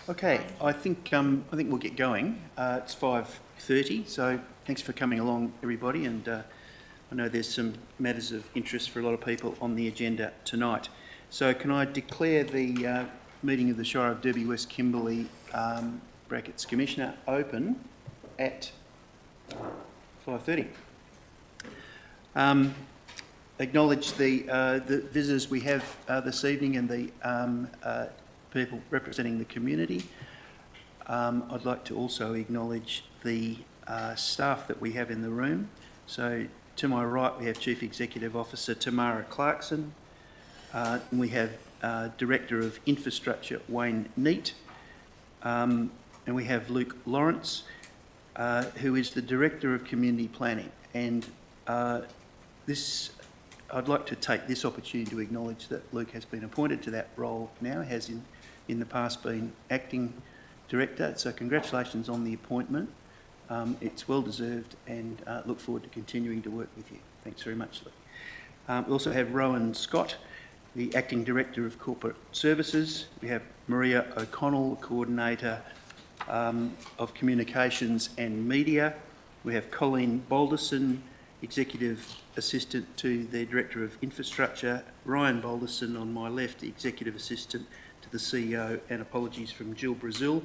Okay, I think we'll get going. It's 5:30, so thanks for coming along, everybody. And I know there's some matters of interest for a lot of people on the agenda tonight. So can I declare the meeting of the Shire of Derby West Kimberley brackets Commissioner open at 5:30. Acknowledge the visitors we have this evening and the people representing the community. I'd like to also acknowledge the staff that we have in the room. So to my right we have Chief Executive Officer Tamara Clarkson, and we have Director of Infrastructure Wayne Neate, and we have Luke Lawrence, who is the Director of Community Planning. And I'd like to take this opportunity to acknowledge that Luke has been appointed to that role now, has in the past been Acting Director. So congratulations on the appointment. It's well deserved, and look forward to continuing to work with you. Thanks very much, Luke. We also have Rowan Scott, the Acting Director of Corporate Services. We have Maria O'Connell, Coordinator of Communications and Media. We have Colleen Balderson, Executive Assistant to the Director of Infrastructure. Ryan Balderson on my left, the Executive Assistant to the CEO, and apologies from Jill Brazil,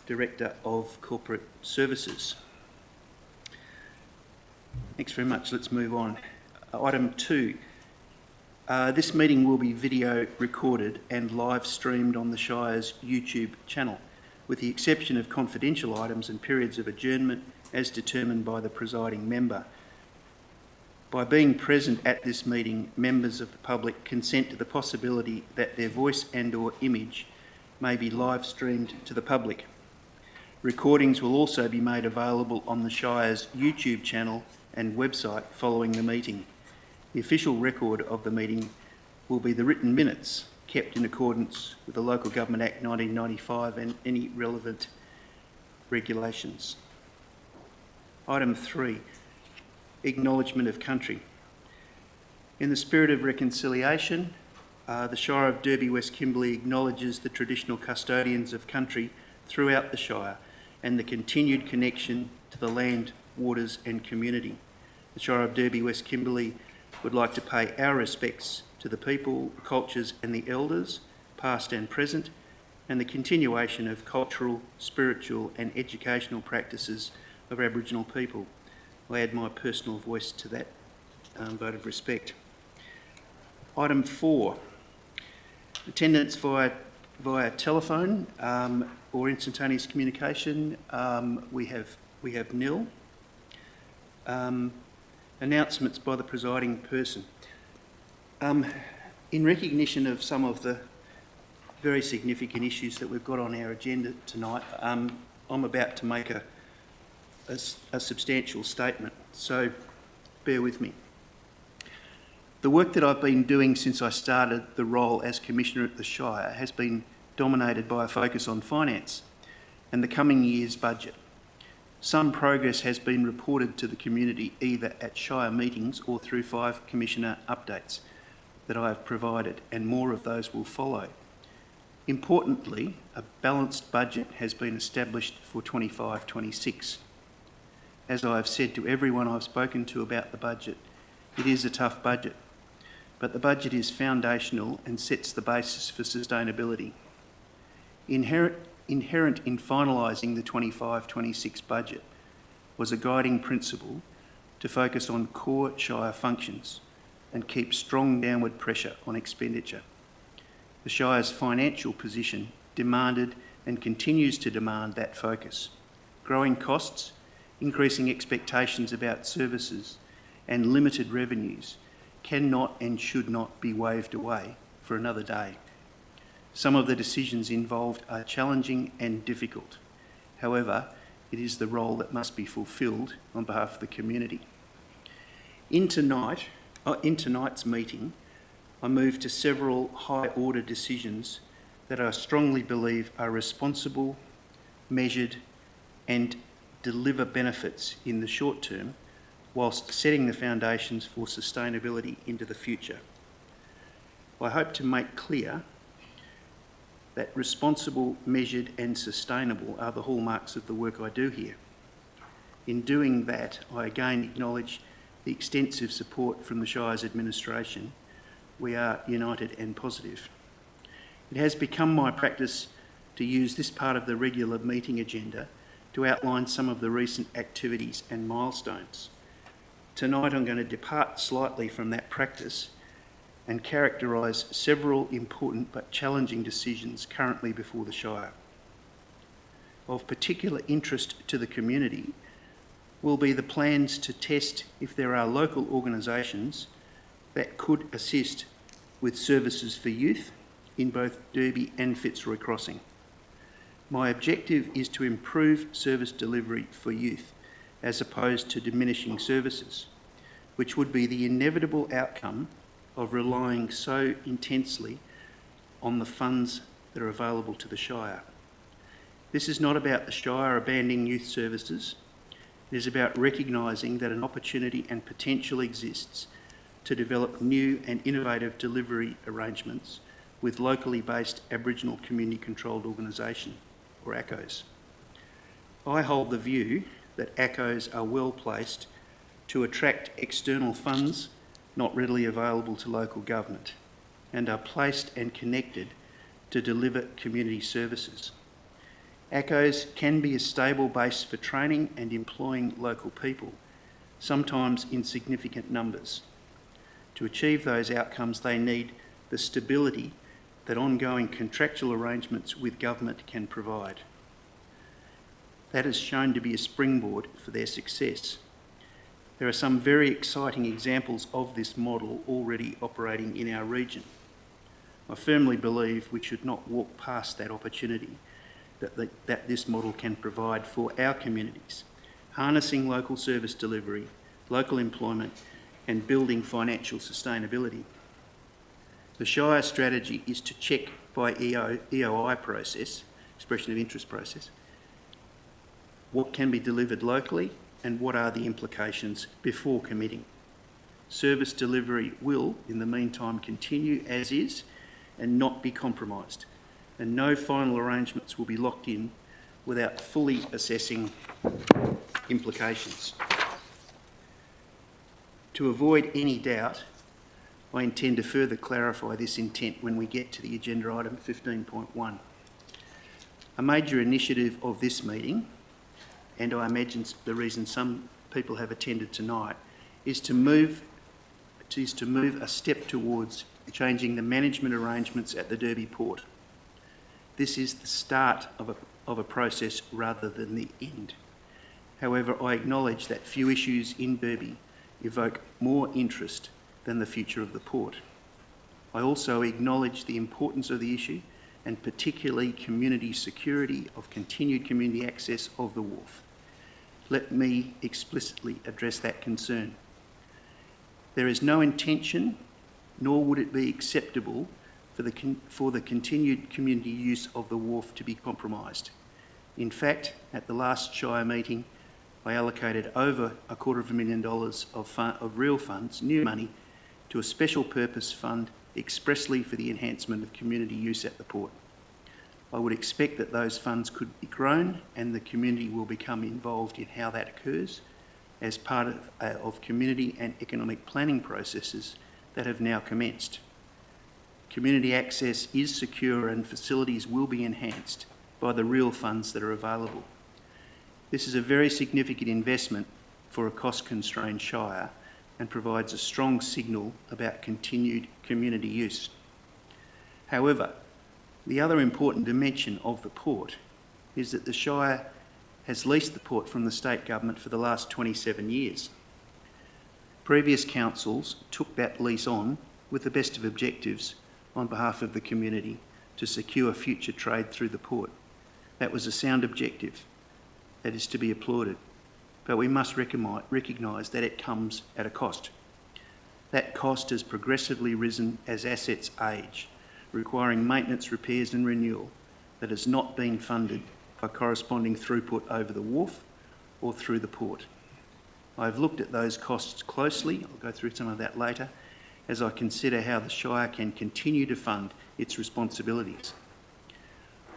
Director of Corporate Services. Thanks very much. Let's move on. Item 2. This meeting will be video recorded and live streamed on the Shire's YouTube channel, with the exception of confidential items and periods of adjournment as determined by the presiding member. By being present at this meeting, members of the public consent to the possibility that their voice and/or image may be live streamed to the public. Recordings will also be made available on the Shire's YouTube channel and website following the meeting. The official record of the meeting will be the written minutes, kept in accordance with the Local Government Act 1995 and any relevant regulations. Item 3. Acknowledgement of Country. In the spirit of reconciliation, the Shire of Derby West Kimberley acknowledges the traditional custodians of country throughout the Shire and the continued connection to the land, waters and community. The Shire of Derby West Kimberley would like to pay our respects to the people, cultures and the elders, past and present, and the continuation of cultural, spiritual and educational practices of Aboriginal people. I add my personal voice to that vote of respect. Item 4, attendance via telephone or instantaneous communication. We have nil. Announcements by the presiding person. In recognition of some of the very significant issues that we've got on our agenda tonight, I'm about to make a substantial statement, so bear with me. The work that I've been doing since I started the role as Commissioner at the Shire has been dominated by a focus on finance and the coming year's budget. Some progress has been reported to the community either at Shire meetings or through 5 Commissioner updates that I have provided, and more of those will follow. Importantly, a balanced budget has been established for 25-26. As I have said to everyone I've spoken to about the budget, it is a tough budget, but the budget is foundational and sets the basis for sustainability. Inherent in finalising the 25-26 budget was a guiding principle to focus on core Shire functions and keep strong downward pressure on expenditure. The Shire's financial position demanded and continues to demand that focus. Growing costs, increasing expectations about services and limited revenues cannot and should not be waved away for another day. Some of the decisions involved are challenging and difficult. However, it is the role that must be fulfilled on behalf of the community. In tonight's meeting, I move to several high-order decisions that I strongly believe are responsible, measured and deliver benefits in the short term whilst setting the foundations for sustainability into the future. I hope to make clear that responsible, measured and sustainable are the hallmarks of the work I do here. In doing that, I again acknowledge the extensive support from the Shire's administration. We are united and positive. It has become my practice to use this part of the regular meeting agenda to outline some of the recent activities and milestones. Tonight I'm going to depart slightly from that practice and characterise several important but challenging decisions currently before the Shire. Of particular interest to the community will be the plans to test if there are local organisations that could assist with services for youth in both Derby and Fitzroy Crossing. My objective is to improve service delivery for youth as opposed to diminishing services, which would be the inevitable outcome of relying so intensely on the funds that are available to the Shire. This is not about the Shire abandoning youth services. It is about recognising that an opportunity and potential exists to develop new and innovative delivery arrangements with locally based Aboriginal Community Controlled Organisation, or ACCOs. I hold the view that ACCOs are well placed to attract external funds not readily available to local government and are placed and connected to deliver community services. ACCOs can be a stable base for training and employing local people, sometimes in significant numbers. To achieve those outcomes, they need the stability that ongoing contractual arrangements with government can provide. That has shown to be a springboard for their success. There are some very exciting examples of this model already operating in our region. I firmly believe we should not walk past that opportunity that this model can provide for our communities, harnessing local service delivery, local employment and building financial sustainability. The Shire strategy is to check by EOI process, expression of interest process, what can be delivered locally and what are the implications before committing. Service delivery will, in the meantime, continue as is and not be compromised, and no final arrangements will be locked in without fully assessing implications. To avoid any doubt, I intend to further clarify this intent when we get to the agenda item 15.1. A major initiative of this meeting, and I imagine the reason some people have attended tonight, is to move a step towards changing the management arrangements at the Derby Port. This is the start of a process rather than the end. However, I acknowledge that few issues in Derby evoke more interest than the future of the port. I also acknowledge the importance of the issue and particularly community security of continued community access of the wharf. Let me explicitly address that concern. There is no intention, nor would it be acceptable for the continued community use of the wharf to be compromised. In fact, at the last Shire meeting, I allocated over $250,000 of real funds, new money, to a special purpose fund expressly for the enhancement of community use at the port. I would expect that those funds could be grown and the community will become involved in how that occurs as part of community and economic planning processes that have now commenced. Community access is secure and facilities will be enhanced by the real funds that are available. This is a very significant investment for a cost-constrained Shire and provides a strong signal about continued community use. However, the other important dimension of the port is that the Shire has leased the port from the state government for the last 27 years. Previous councils took that lease on with the best of objectives on behalf of the community to secure future trade through the port. That was a sound objective that is to be applauded, but we must recognise that it comes at a cost. That cost has progressively risen as assets age, requiring maintenance, repairs and renewal that has not been funded by corresponding throughput over the wharf or through the port. I've looked at those costs closely, I'll go through some of that later, as I consider how the Shire can continue to fund its responsibilities.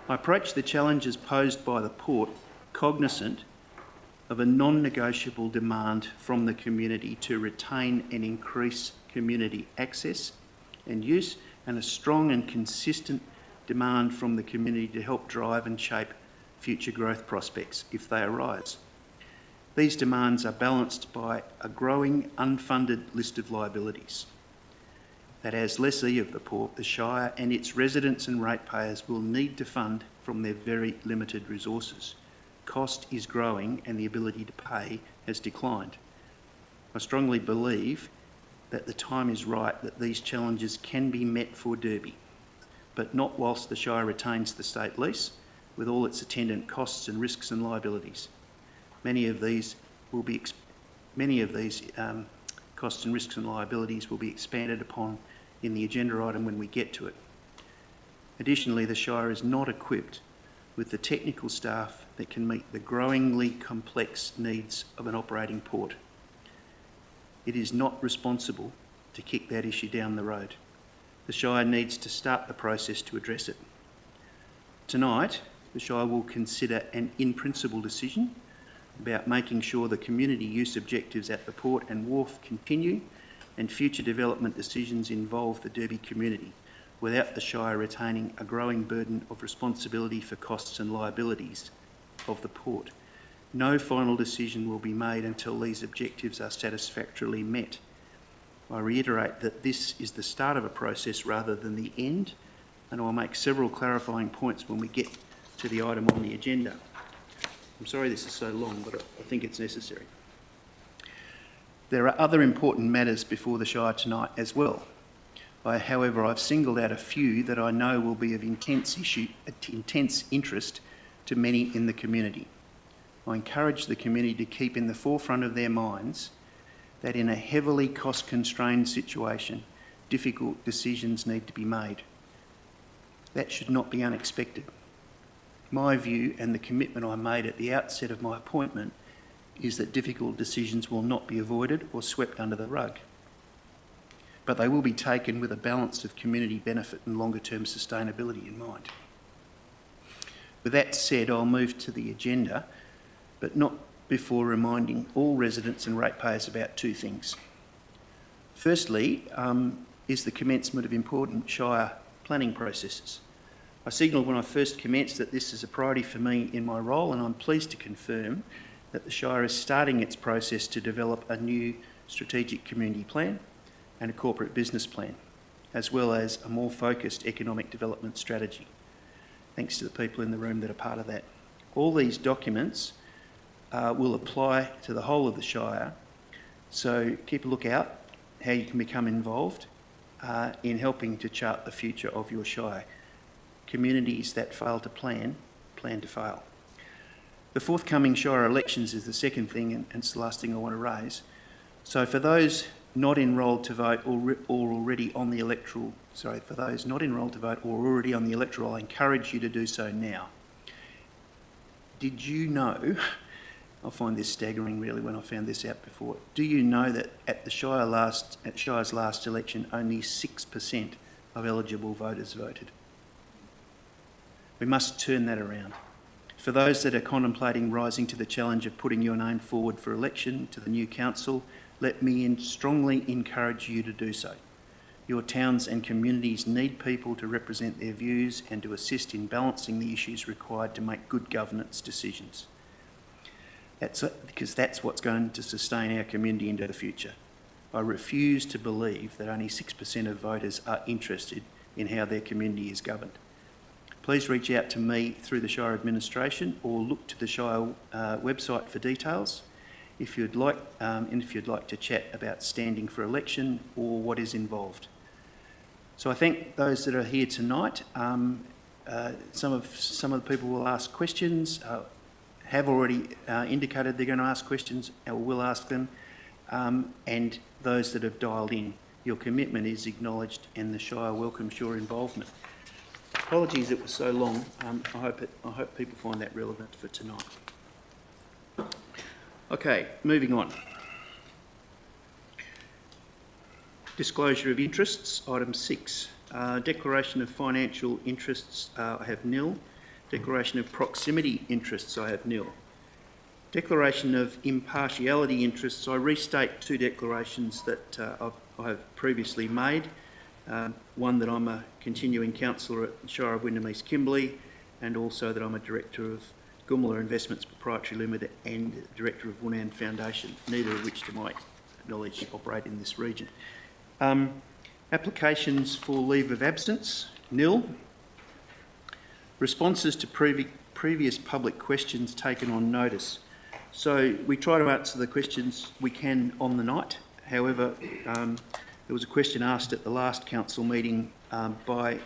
I approach the challenges posed by the Port cognisant of a non-negotiable demand from the community to retain and increase community access and use, and a strong and consistent demand from the community to help drive and shape future growth prospects if they arise. These demands are balanced by a growing unfunded list of liabilities that, as lessee of the Port, the Shire and its residents and ratepayers will need to fund from their very limited resources. Cost is growing and the ability to pay has declined. I strongly believe that the time is right that these challenges can be met for Derby, but not whilst the Shire retains the state lease with all its attendant costs and risks and liabilities. Many of these costs and risks and liabilities will be expanded upon in the agenda item when we get to it. Additionally, the Shire is not equipped with the technical staff that can meet the growingly complex needs of an operating port. It is not responsible to kick that issue down the road. The Shire needs to start the process to address it. Tonight, the Shire will consider an in-principle decision about making sure the community use objectives at the port and wharf continue, and future development decisions involve the Derby community, without the Shire retaining a growing burden of responsibility for costs and liabilities of the port. No final decision will be made until these objectives are satisfactorily met. I reiterate that this is the start of a process rather than the end, and I'll make several clarifying points when we get to the item on the agenda. I'm sorry this is so long, but I think it's necessary. There are other important matters before the Shire tonight as well. However, I've singled out a few that I know will be of intense interest to many in the community. I encourage the community to keep in the forefront of their minds that in a heavily cost-constrained situation, difficult decisions need to be made. That should not be unexpected. My view, and the commitment I made at the outset of my appointment, is that difficult decisions will not be avoided or swept under the rug, but they will be taken with a balance of community benefit and longer-term sustainability in mind. With that said, I'll move to the agenda, but not before reminding all residents and ratepayers about two things. Firstly, is the commencement of important Shire planning processes. I signalled when I first commenced that this is a priority for me in my role, and I'm pleased to confirm that the Shire is starting its process to develop a new strategic community plan and a corporate business plan, as well as a more focused economic development strategy. Thanks to the people in the room that are part of that. All these documents will apply to the whole of the Shire, so keep a lookout how you can become involved in helping to chart the future of your Shire. Communities that fail to plan to fail. The forthcoming Shire elections is the second thing, and it's the last thing I want to raise. So for those not enrolled to vote or already on the electoral, for those not enrolled to vote or already on the electoral, I encourage you to do so now. Did you know, I find this staggering really when I found this out before, do you know that at Shire's last election, only 6% of eligible voters voted? We must turn that around. For those that are contemplating rising to the challenge of putting your name forward for election to the new council, let me strongly encourage you to do so. Your towns and communities need people to represent their views and to assist in balancing the issues required to make good governance decisions. Because that's what's going to sustain our community into the future. I refuse to believe that only 6% of voters are interested in how their community is governed. Please reach out to me through the Shire administration or look to the Shire website for details if you'd like, and if you'd like to chat about standing for election or what is involved. So I thank those that are here tonight. Some of the people will ask questions, have already indicated they're going to ask questions, or will ask them, and those that have dialed in. Your commitment is acknowledged and the Shire welcomes your involvement. Apologies it was so long. I hope people find that relevant for tonight. Okay, moving on. Disclosure of interests, item 6. Declaration of financial interests, I have nil. Declaration of proximity interests, I have nil. Declaration of impartiality interests, I restate two declarations that I have previously made. One that I'm a continuing councillor at the Shire of Wyndham East Kimberley, and also that I'm a director of Goomela Investments Proprietary Limited and director of Woonan Foundation, neither of which, to my knowledge, operate in this region. Applications for leave of absence, nil. Responses to previous public questions taken on notice. So we try to answer the questions we can on the night. However, there was a question asked at the last council meeting by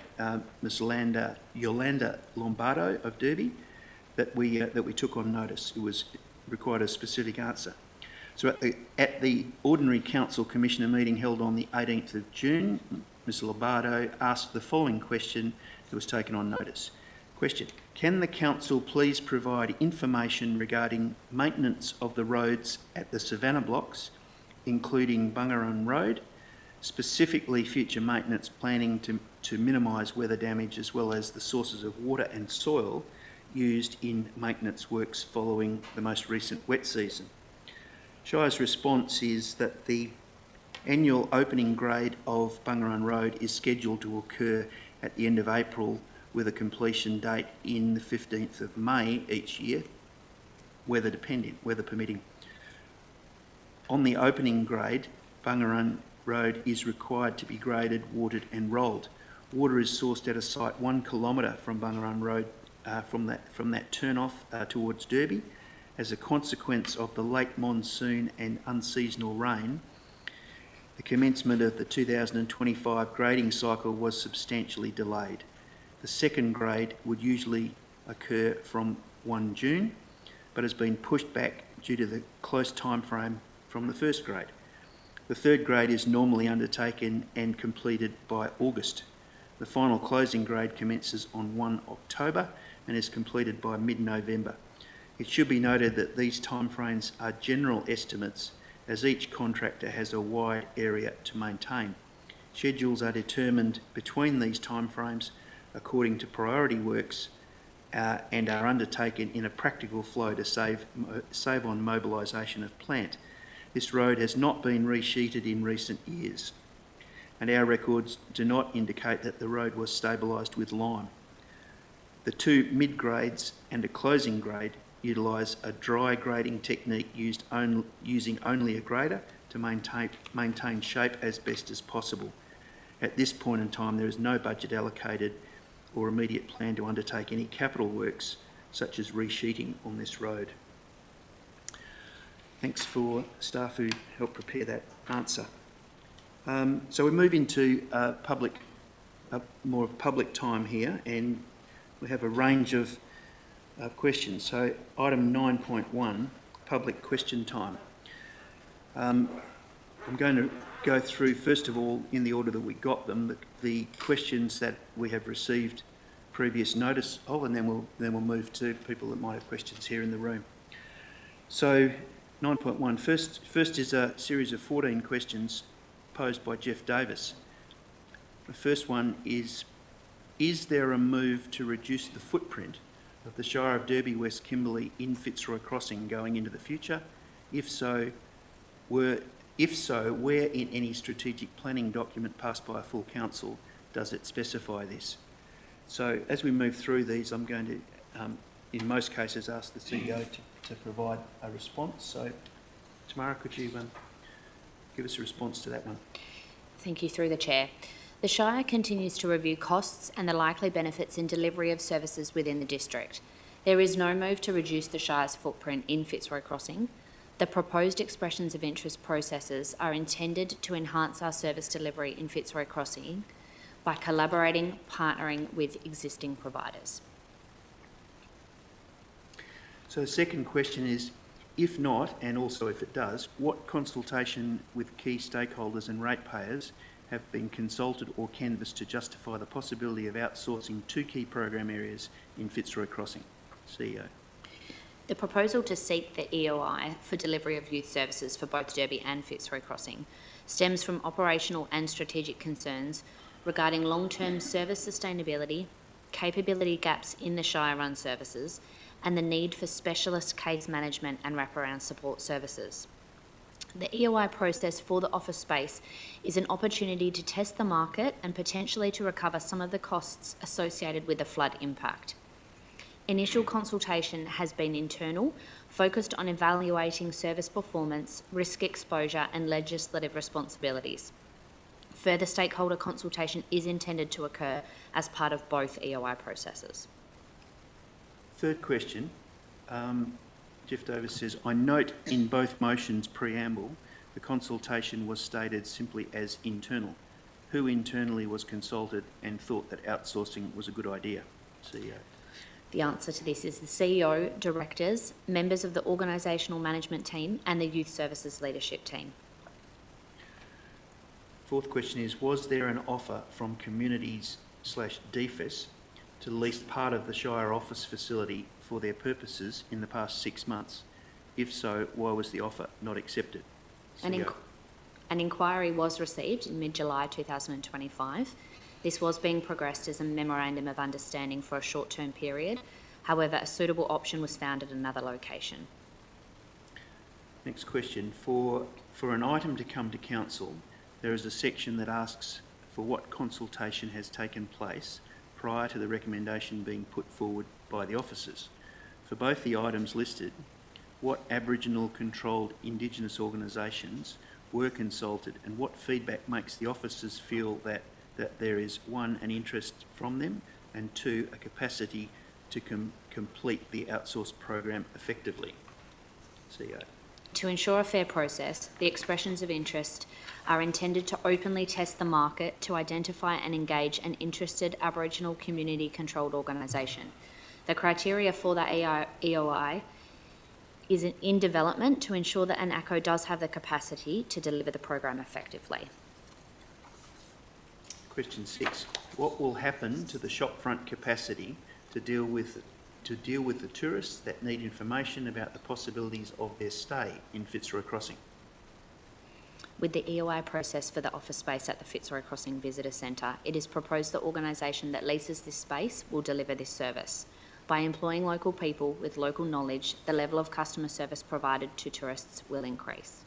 Ms. Yolanda Lombardo of Derby that we took on notice. It required a specific answer. So at the ordinary council commissioner meeting held on the 18th of June, Ms. Lombardo asked the following question that was taken on notice. Question: can the council please provide information regarding maintenance of the roads at the Savannah blocks, including Bungarun Road, specifically future maintenance planning to minimise weather damage, as well as the sources of water and soil used in maintenance works following the most recent wet season? Shire's response is that the annual opening grade of Bungarun Road is scheduled to occur at the end of April, with a completion date in the 15th of May each year, weather permitting. On the opening grade, Bungarun Road is required to be graded, watered and rolled. Water is sourced at a site 1 kilometre from Bungarun Road from that turn-off towards Derby. As a consequence of the late monsoon and unseasonal rain, the commencement of the 2025 grading cycle was substantially delayed. The second grade would usually occur from 1 June, but has been pushed back due to the close time frame from the first grade. The third grade is normally undertaken and completed by August. The final closing grade commences on 1 October and is completed by mid-November. It should be noted that these timeframes are general estimates, as each contractor has a wide area to maintain. Schedules are determined between these timeframes according to priority works and are undertaken in a practical flow to save on mobilisation of plant. This road has not been resheeted in recent years, and our records do not indicate that the road was stabilised with lime. The two mid-grades and a closing grade utilise a dry grading technique using only a grader to maintain shape as best as possible. At this point in time, there is no budget allocated or immediate plan to undertake any capital works such as resheeting on this road. Thanks for staff who helped prepare that answer. So we move into more of public time here, and we have a range of questions. So item 9.1, public question time. I'm going to go through, first of all, in the order that we got them, the questions that we have received previous notice of, and then we'll move to people that might have questions here in the room. So 9.1, first is a series of 14 questions posed by Jeff Davis. The first one is there a move to reduce the footprint of the Shire of Derby West Kimberley in Fitzroy Crossing going into the future? If so, where in any strategic planning document passed by a full council does it specify this? So as we move through these, I'm going to, in most cases, ask the CEO to provide a response. So Tamara, could you give us a response to that one? Thank you, through the Chair. The Shire continues to review costs and the likely benefits in delivery of services within the district. There is no move to reduce the Shire's footprint in Fitzroy Crossing. The proposed expressions of interest processes are intended to enhance our service delivery in Fitzroy Crossing by collaborating, partnering with existing providers. So the second question is, if not, and also if it does, what consultation with key stakeholders and ratepayers have been consulted or canvassed to justify the possibility of outsourcing two key program areas in Fitzroy Crossing? CEO. The proposal to seek the EOI for delivery of youth services for both Derby and Fitzroy Crossing stems from operational and strategic concerns regarding long-term service sustainability, capability gaps in the Shire-run services, and the need for specialist case management and wraparound support services. The EOI process for the office space is an opportunity to test the market and potentially to recover some of the costs associated with the flood impact. Initial consultation has been internal, focused on evaluating service performance, risk exposure and legislative responsibilities. Further stakeholder consultation is intended to occur as part of both EOI processes. Third question. Jeff Davis says, I note in both motions preamble, the consultation was stated simply as internal. Who internally was consulted and thought that outsourcing was a good idea? CEO. The answer to this is the CEO, directors, members of the organisational management team and the youth services leadership team. Fourth question is, was there an offer from communities/DFES to lease part of the Shire office facility for their purposes in the past 6 months? If so, why was the offer not accepted? An inquiry was received in mid-July 2025. This was being progressed as a memorandum of understanding for a short-term period. However, a suitable option was found at another location. Next question. For an item to come to council, there is a section that asks for what consultation has taken place prior to the recommendation being put forward by the officers. For both the items listed, what Aboriginal-controlled Indigenous organisations were consulted and what feedback makes the officers feel that there is, one, an interest from them and two, a capacity to complete the outsourced program effectively? CEO. To ensure a fair process, the expressions of interest are intended to openly test the market to identify and engage an interested Aboriginal community-controlled organisation. The criteria for the EOI is in development to ensure that an ACO does have the capacity to deliver the program effectively. Question 6. What will happen to the shopfront capacity to deal with the tourists that need information about the possibilities of their stay in Fitzroy Crossing? With the EOI process for the office space at the Fitzroy Crossing Visitor Centre, it is proposed the organisation that leases this space will deliver this service. By employing local people with local knowledge, the level of customer service provided to tourists will increase.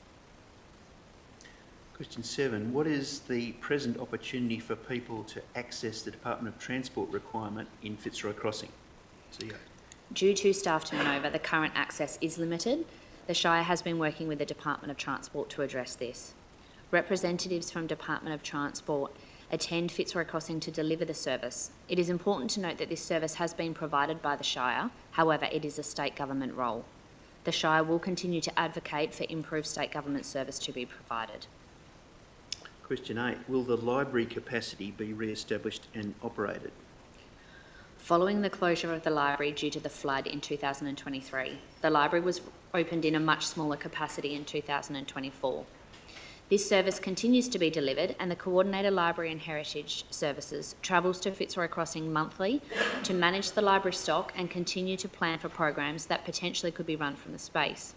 Question 7. What is the present opportunity for people to access the Department of Transport requirement in Fitzroy Crossing? CEO. Due to staff turnover, the current access is limited. The Shire has been working with the Department of Transport to address this. Representatives from Department of Transport attend Fitzroy Crossing to deliver the service. It is important to note that this service has been provided by the Shire, however it is a state government role. The Shire will continue to advocate for improved state government service to be provided. Question 8. Will the library capacity be re-established and operated? Following the closure of the library due to the flood in 2023, the library was opened in a much smaller capacity in 2024. This service continues to be delivered and the Coordinated Library and Heritage Services travels to Fitzroy Crossing monthly to manage the library stock and continue to plan for programs that potentially could be run from the space.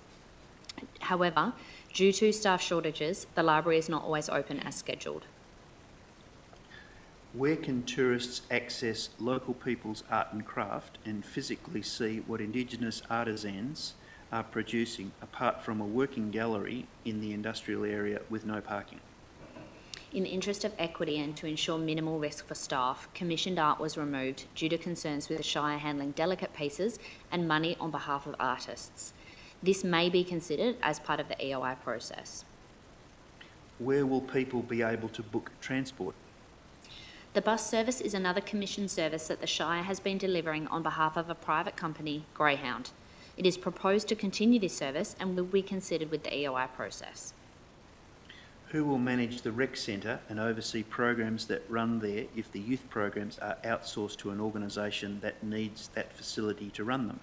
However, due to staff shortages, the library is not always open as scheduled. Where can tourists access local people's art and craft and physically see what Indigenous artisans are producing apart from a working gallery in the industrial area with no parking? In the interest of equity and to ensure minimal risk for staff, commissioned art was removed due to concerns with the Shire handling delicate pieces and money on behalf of artists. This may be considered as part of the EOI process. Where will people be able to book transport? The bus service is another commissioned service that the Shire has been delivering on behalf of a private company, Greyhound. It is proposed to continue this service and will be considered with the EOI process. Who will manage the rec centre and oversee programs that run there if the youth programs are outsourced to an organisation that needs that facility to run them?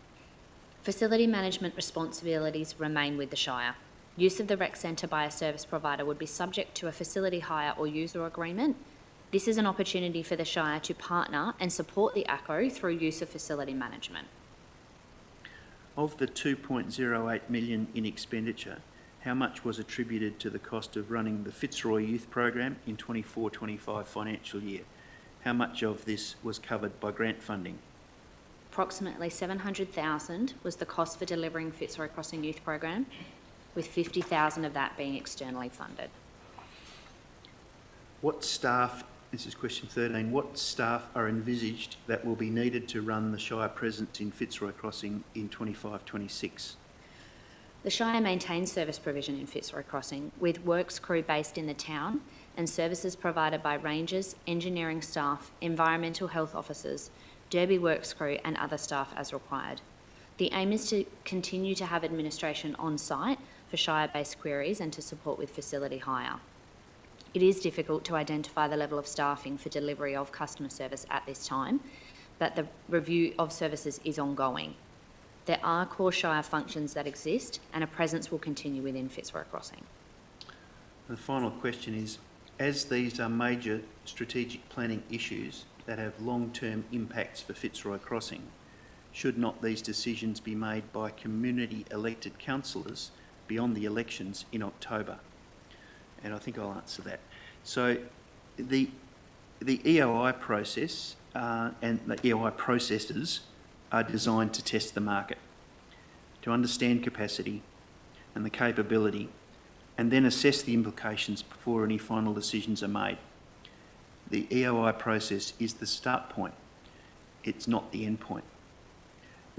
Facility management responsibilities remain with the Shire. Use of the rec centre by a service provider would be subject to a facility hire or user agreement. This is an opportunity for the Shire to partner and support the ACO through use of facility management. Of the 2.08 million in expenditure, how much was attributed to the cost of running the Fitzroy Youth Program in 24-25 financial year? how much of this was covered by grant funding? Approximately $700,000 was the cost for delivering Fitzroy Crossing Youth Program, with $50,000 of that being externally funded. What staff, this is question 13, what staff are envisaged that will be needed to run the Shire presence in Fitzroy Crossing in 25-26? The Shire maintains service provision in Fitzroy Crossing, with works crew based in the town and services provided by rangers, engineering staff, environmental health officers, Derby works crew and other staff as required. The aim is to continue to have administration on site for Shire-based queries and to support with facility hire. It is difficult to identify the level of staffing for delivery of customer service at this time, but the review of services is ongoing. There are core Shire functions that exist and a presence will continue within Fitzroy Crossing. The final question is, as these are major strategic planning issues that have long-term impacts for Fitzroy Crossing, should not these decisions be made by community elected councillors beyond the elections in October? And I think I'll answer that. So the EOI process and the EOI processes are designed to test the market, to understand capacity and the capability, and then assess the implications before any final decisions are made. The EOI process is the start point. It's not the end point.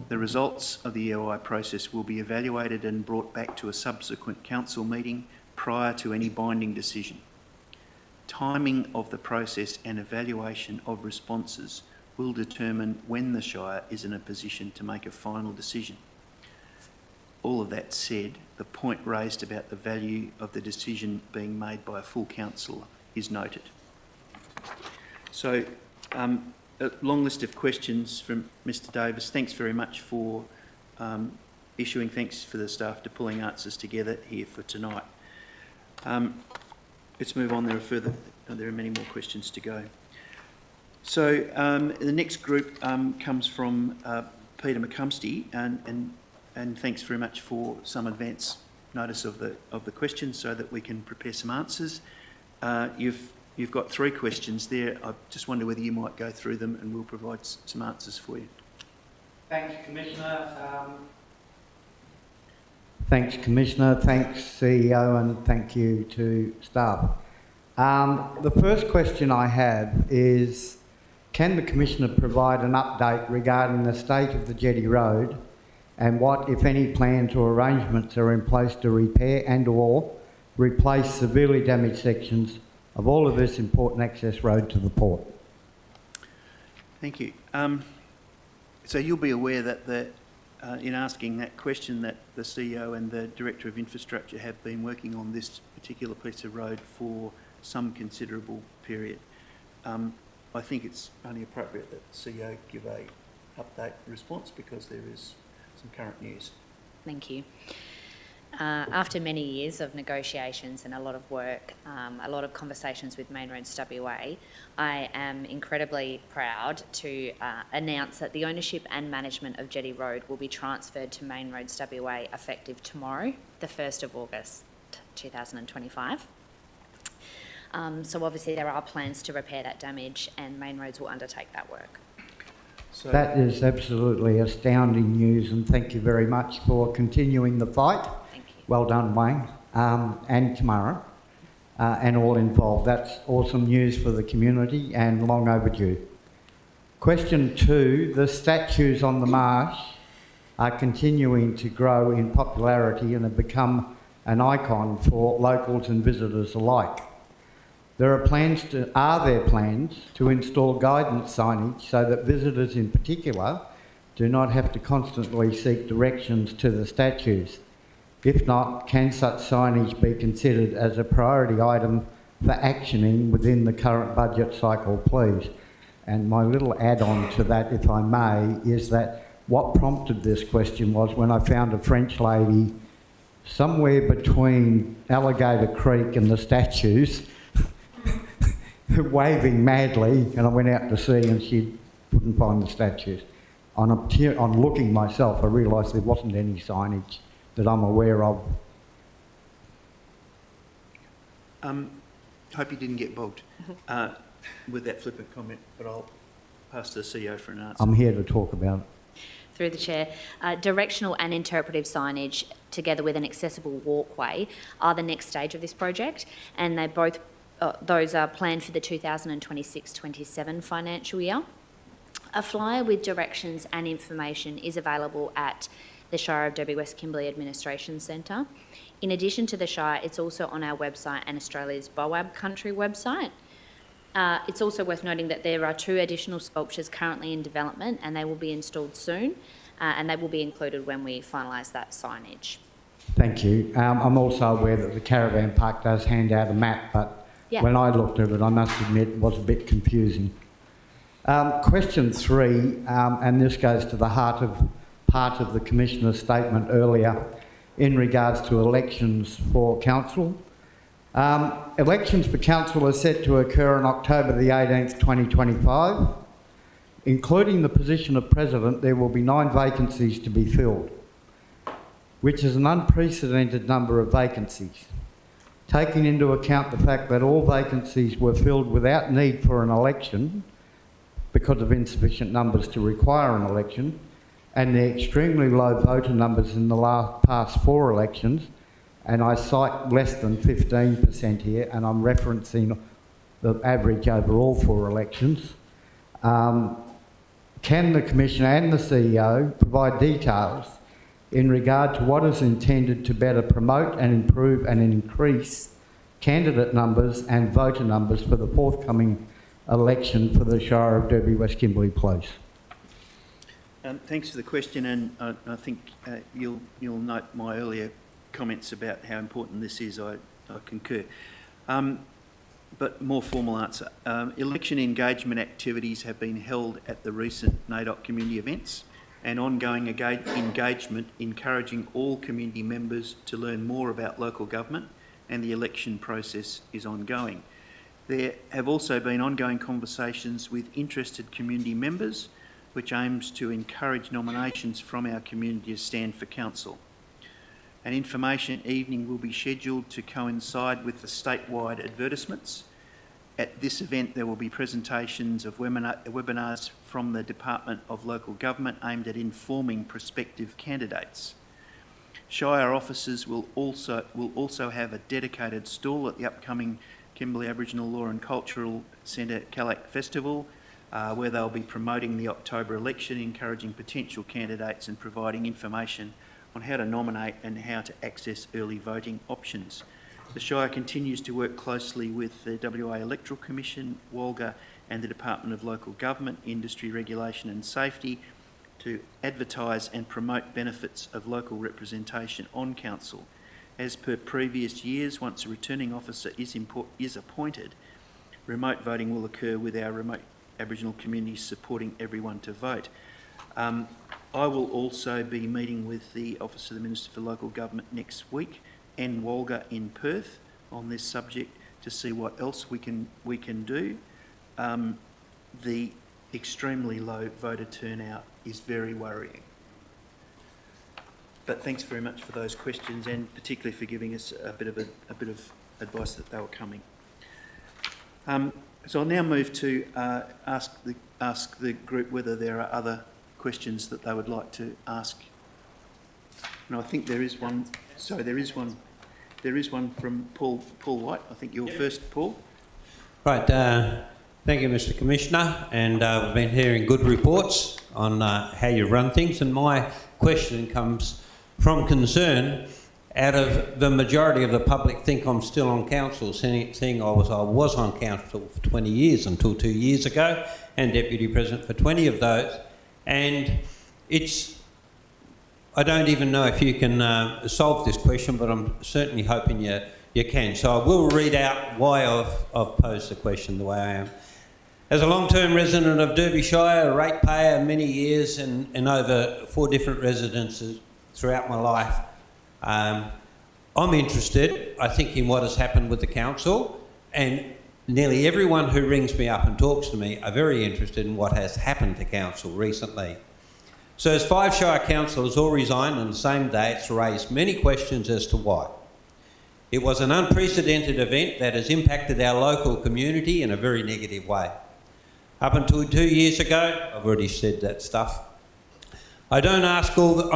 The results of the EOI process will be evaluated and brought back to a subsequent council meeting prior to any binding decision. Timing of the process and evaluation of responses will determine when the Shire is in a position to make a final decision. All of that said, the point raised about the value of the decision being made by a full council is noted. So, a long list of questions from Mr Davis. Thanks very much for issuing. Thanks for the staff to pulling answers together here for tonight. Let's move on. There are many more questions to go. So the next group comes from Peter McCumsty, and thanks very much for some advance notice of the questions so that we can prepare some answers. You've got 3 questions there. I just wonder whether you might go through them and we'll provide some answers for you. Thanks, Commissioner. Thanks, Commissioner. Thanks, CEO, and thank you to staff. The first question I have is, can the Commissioner provide an update regarding the state of the Jetty Road and what, if any, plans or arrangements are in place to repair and or replace severely damaged sections of all of this important access road to the port? Thank you. So you'll be aware that in asking that question that the CEO and the Director of Infrastructure have been working on this particular piece of road for some considerable period. I think it's only appropriate that the CEO give a update response because there is some current news. Thank you. After many years of negotiations and a lot of work, a lot of conversations with Main Roads WA, I am incredibly proud to announce that the ownership and management of Jetty Road will be transferred to Main Roads WA effective tomorrow, the 1st of August 2025. So obviously there are plans to repair that damage and Main Roads will undertake that work. So that is absolutely astounding news, and thank you very much for continuing the fight. Thank you. Well done, Wayne, and Tamara, and all involved. That's awesome news for the community and long overdue. Question 2, the statues on the marsh are continuing to grow in popularity and have become an icon for locals and visitors alike. Are there plans to install guidance signage so that visitors in particular do not have to constantly seek directions to the statues? If not, can such signage be considered as a priority item for actioning within the current budget cycle, please? And my little add-on to that, if I may, is that what prompted this question was when I found a French lady somewhere between Alligator Creek and the statues waving madly, and I went out to see and she couldn't find the statues. On looking myself, I realised there wasn't any signage that I'm aware of. Hope you didn't get bogged. with that flippant comment, but I'll pass to the CEO for an answer. I'm here to talk about it. Through the chair, directional and interpretive signage, together with an accessible walkway, are the next stage of this project, and they both those are planned for the 2026-27 financial year. A flyer with directions and information is available at the Shire of Derby West Kimberley Administration Centre. In addition to the Shire, it's also on our website and Australia's BOAB Country website. It's also worth noting that there are 2 additional sculptures currently in development, and they will be installed soon, and they will be included when we finalise that signage. Thank you. I'm also aware that the caravan park does hand out a map, but when I looked at it, I must admit it was a bit confusing. Question 3, and this goes to the heart of part of the Commissioner's statement earlier in regards to elections for council. Elections for council are set to occur on October the 18th, 2025. Including the position of President, there will be 9 vacancies to be filled, which is an unprecedented number of vacancies. Taking into account the fact that all vacancies were filled without need for an election because of insufficient numbers to require an election, and the extremely low voter numbers in the past 4 elections, and I cite less than 15% here, and I'm referencing the average over all 4 elections. Can the Commissioner and the CEO provide details in regard to what is intended to better promote and improve and increase candidate numbers and voter numbers for the forthcoming election for the Shire of Derby West Kimberley, please? Thanks for the question, and I think you'll note my earlier comments about how important this is. I concur. But more formal answer. Election engagement activities have been held at the recent NAIDOC community events, and ongoing engagement encouraging all community members to learn more about local government and the election process is ongoing. There have also been ongoing conversations with interested community members, which aims to encourage nominations from our community to stand for council. An information evening will be scheduled to coincide with the statewide advertisements. At this event, there will be presentations of webinars from the Department of Local Government aimed at informing prospective candidates. Shire officers will also have a dedicated stall at the upcoming Kimberley Aboriginal Law and Cultural Centre Calac Festival, where they'll be promoting the October election, encouraging potential candidates and providing information on how to nominate and how to access early voting options. The Shire continues to work closely with the WA Electoral Commission, WALGA and the Department of Local Government, Industry Regulation and Safety to advertise and promote benefits of local representation on council. As per previous years, once a returning officer is appointed, remote voting will occur with our remote Aboriginal communities supporting everyone to vote. I will also be meeting with the Office of the Minister for Local Government next week and WALGA in Perth on this subject to see what else we can do. The extremely low voter turnout is very worrying. But thanks very much for those questions and particularly for giving us a bit of advice that they were coming. So I'll now move to ask the group whether there are other questions that they would like to ask. No, I think there is one. Sorry, there is one. There is one from Paul White. I think you're first, Paul. Right. Thank you, Mr. Commissioner. And we've been hearing good reports on how you run things. And my question comes from concern out of the majority of the public think I'm still on council, seeing I was on council for 20 years until 2 years ago, and Deputy President for 20 of those. And I don't even know if you can solve this question, but I'm certainly hoping you can. So I will read out why I've posed the question the way I am. As a long-term resident of Derbyshire, a ratepayer many years and over 4 different residences throughout my life, I'm interested, I think, in what has happened with the council, and nearly everyone who rings me up and talks to me are very interested in what has happened to council recently. So as 5 Shire councillors all resigned on the same day, it's raised many questions as to why. It was an unprecedented event that has impacted our local community in a very negative way. Up until 2 years ago, I've already said that stuff. I'm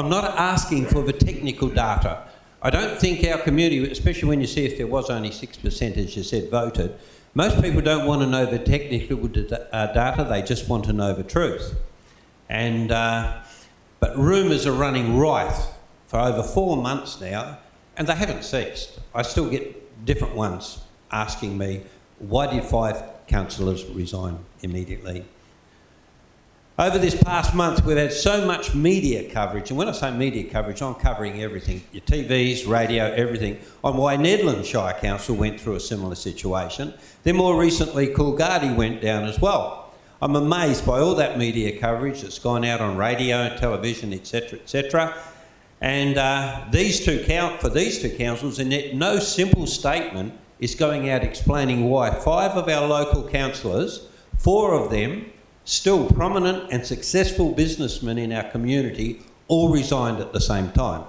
not asking for the technical data. I don't think our community, especially when you see if there was only 6%, as you said, voted, most people don't want to know the technical data, they just want to know the truth. But rumours are running rife for over 4 months now, and they haven't ceased. I still get different ones asking me, why did 5 councillors resign immediately? Over this past month, we've had so much media coverage, and when I say media coverage, I'm covering everything, your TVs, radio, everything, on why Nedland Shire Council went through a similar situation. Then more recently, Coolgardie went down as well. I'm amazed by all that media coverage that's gone out on radio, television, etc., etc. And for these two councils, and yet no simple statement is going out explaining why 5 of our local councillors, 4 of them, still prominent and successful businessmen in our community, all resigned at the same time.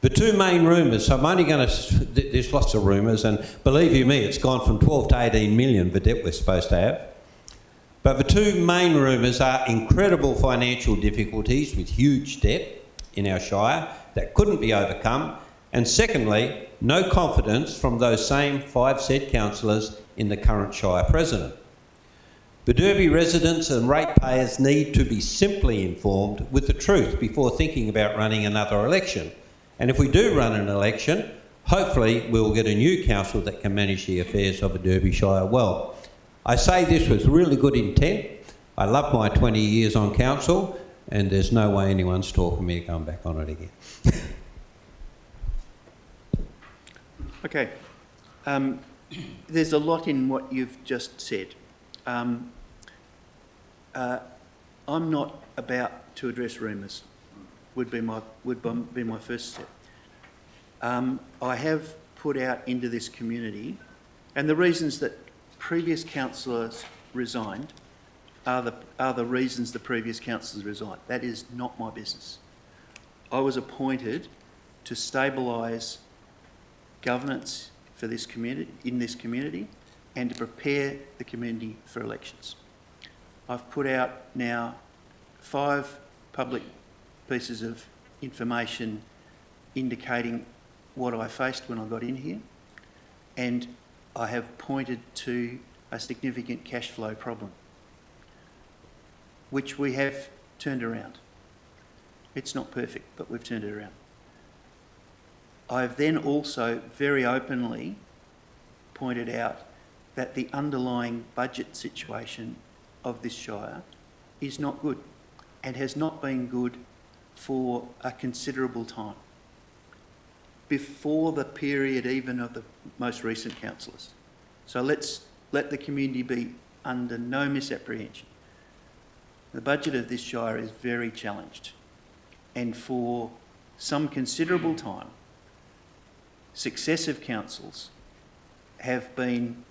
The 2 main rumours, so I'm only going to, there's lots of rumours, and believe you me, it's gone from 12 to 18 million, the debt we're supposed to have. But the 2 main rumours are incredible financial difficulties with huge debt in our Shire that couldn't be overcome, and secondly, no confidence from those same 5 said councillors in the current Shire President. The Derby residents and ratepayers need to be simply informed with the truth before thinking about running another election. And if we do run an election, hopefully we'll get a new council that can manage the affairs of a Derby Shire well. I say this with really good intent. I love my 20 years on council, and there's no way anyone's talking me going back on it again. Okay. There's a lot in what you've just said. I'm not about to address rumours, would be my first step. I have put out into this community, and the reasons that previous councillors resigned are the reasons the previous councillors resigned. That is not my business. I was appointed to stabilise governance for this community, in this community, and to prepare the community for elections. I've put out now 5 public pieces of information indicating what I faced when I got in here, and I have pointed to a significant cash flow problem, which we have turned around. It's not perfect, but we've turned it around. I've then also very openly pointed out that the underlying budget situation of this Shire is not good and has not been good for a considerable time, before the period even of the most recent councillors. So let's let the community be under no misapprehension. The budget of this Shire is very challenged, and for some considerable time, successive councils have been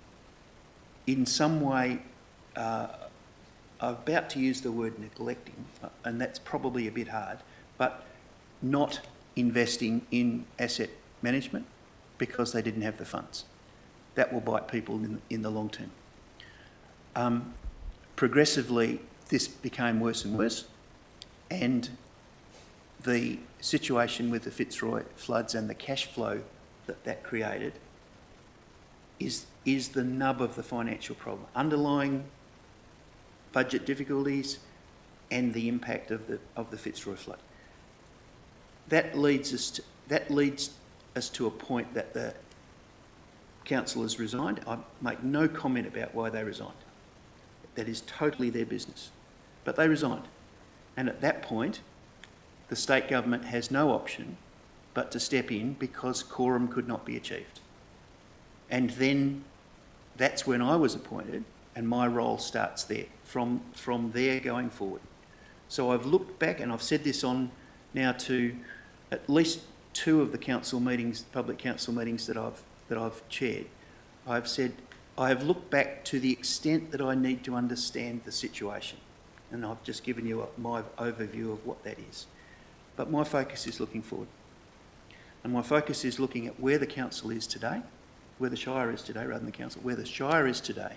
in some way, I'm about to use the word neglecting, and that's probably a bit hard, but not investing in asset management because they didn't have the funds. That will bite people in the long term. Progressively, this became worse and worse, and the situation with the Fitzroy floods and the cash flow that created is the nub of the financial problem. Underlying budget difficulties and the impact of the Fitzroy flood. That leads us to a point that the councillors resigned. I make no comment about why they resigned. That is totally their business. But they resigned. And at that point, the state government has no option but to step in because quorum could not be achieved. And then that's when I was appointed, and my role starts there, from there going forward. So I've looked back, and I've said this on now to at least 2 of the council meetings, public council meetings that I've chaired. I've said I have looked back to the extent that I need to understand the situation, and I've just given you my overview of what that is. But my focus is looking forward. And my focus is looking at where the council is today, where the Shire is today rather than the council, where the Shire is today,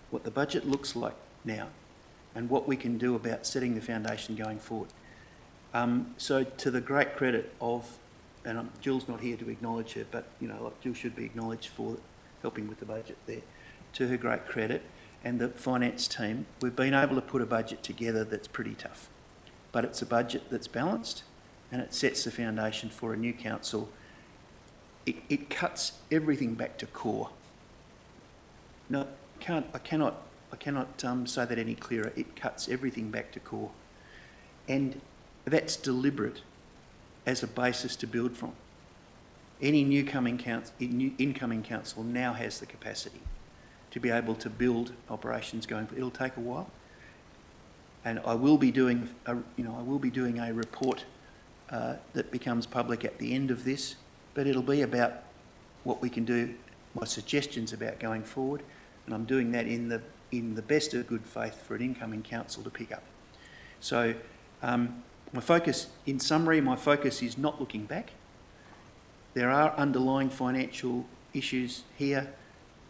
what the budget looks like now, and what we can do about setting the foundation going forward. So to the great credit of, and Jill's not here to acknowledge her, but like Jill should be acknowledged for helping with the budget there. To her great credit, and the finance team, we've been able to put a budget together that's pretty tough. But it's a budget that's balanced, and it sets the foundation for a new council. It cuts everything back to core. No, I cannot say that any clearer. It cuts everything back to core. And that's deliberate as a basis to build from. Any incoming council now has the capacity to be able to build operations going forward. It'll take a while, and I will be doing a report that becomes public at the end of this, but it'll be about what we can do, my suggestions about going forward, and I'm doing that in the best of good faith for an incoming council to pick up. So my focus, in summary, is not looking back. There are underlying financial issues here.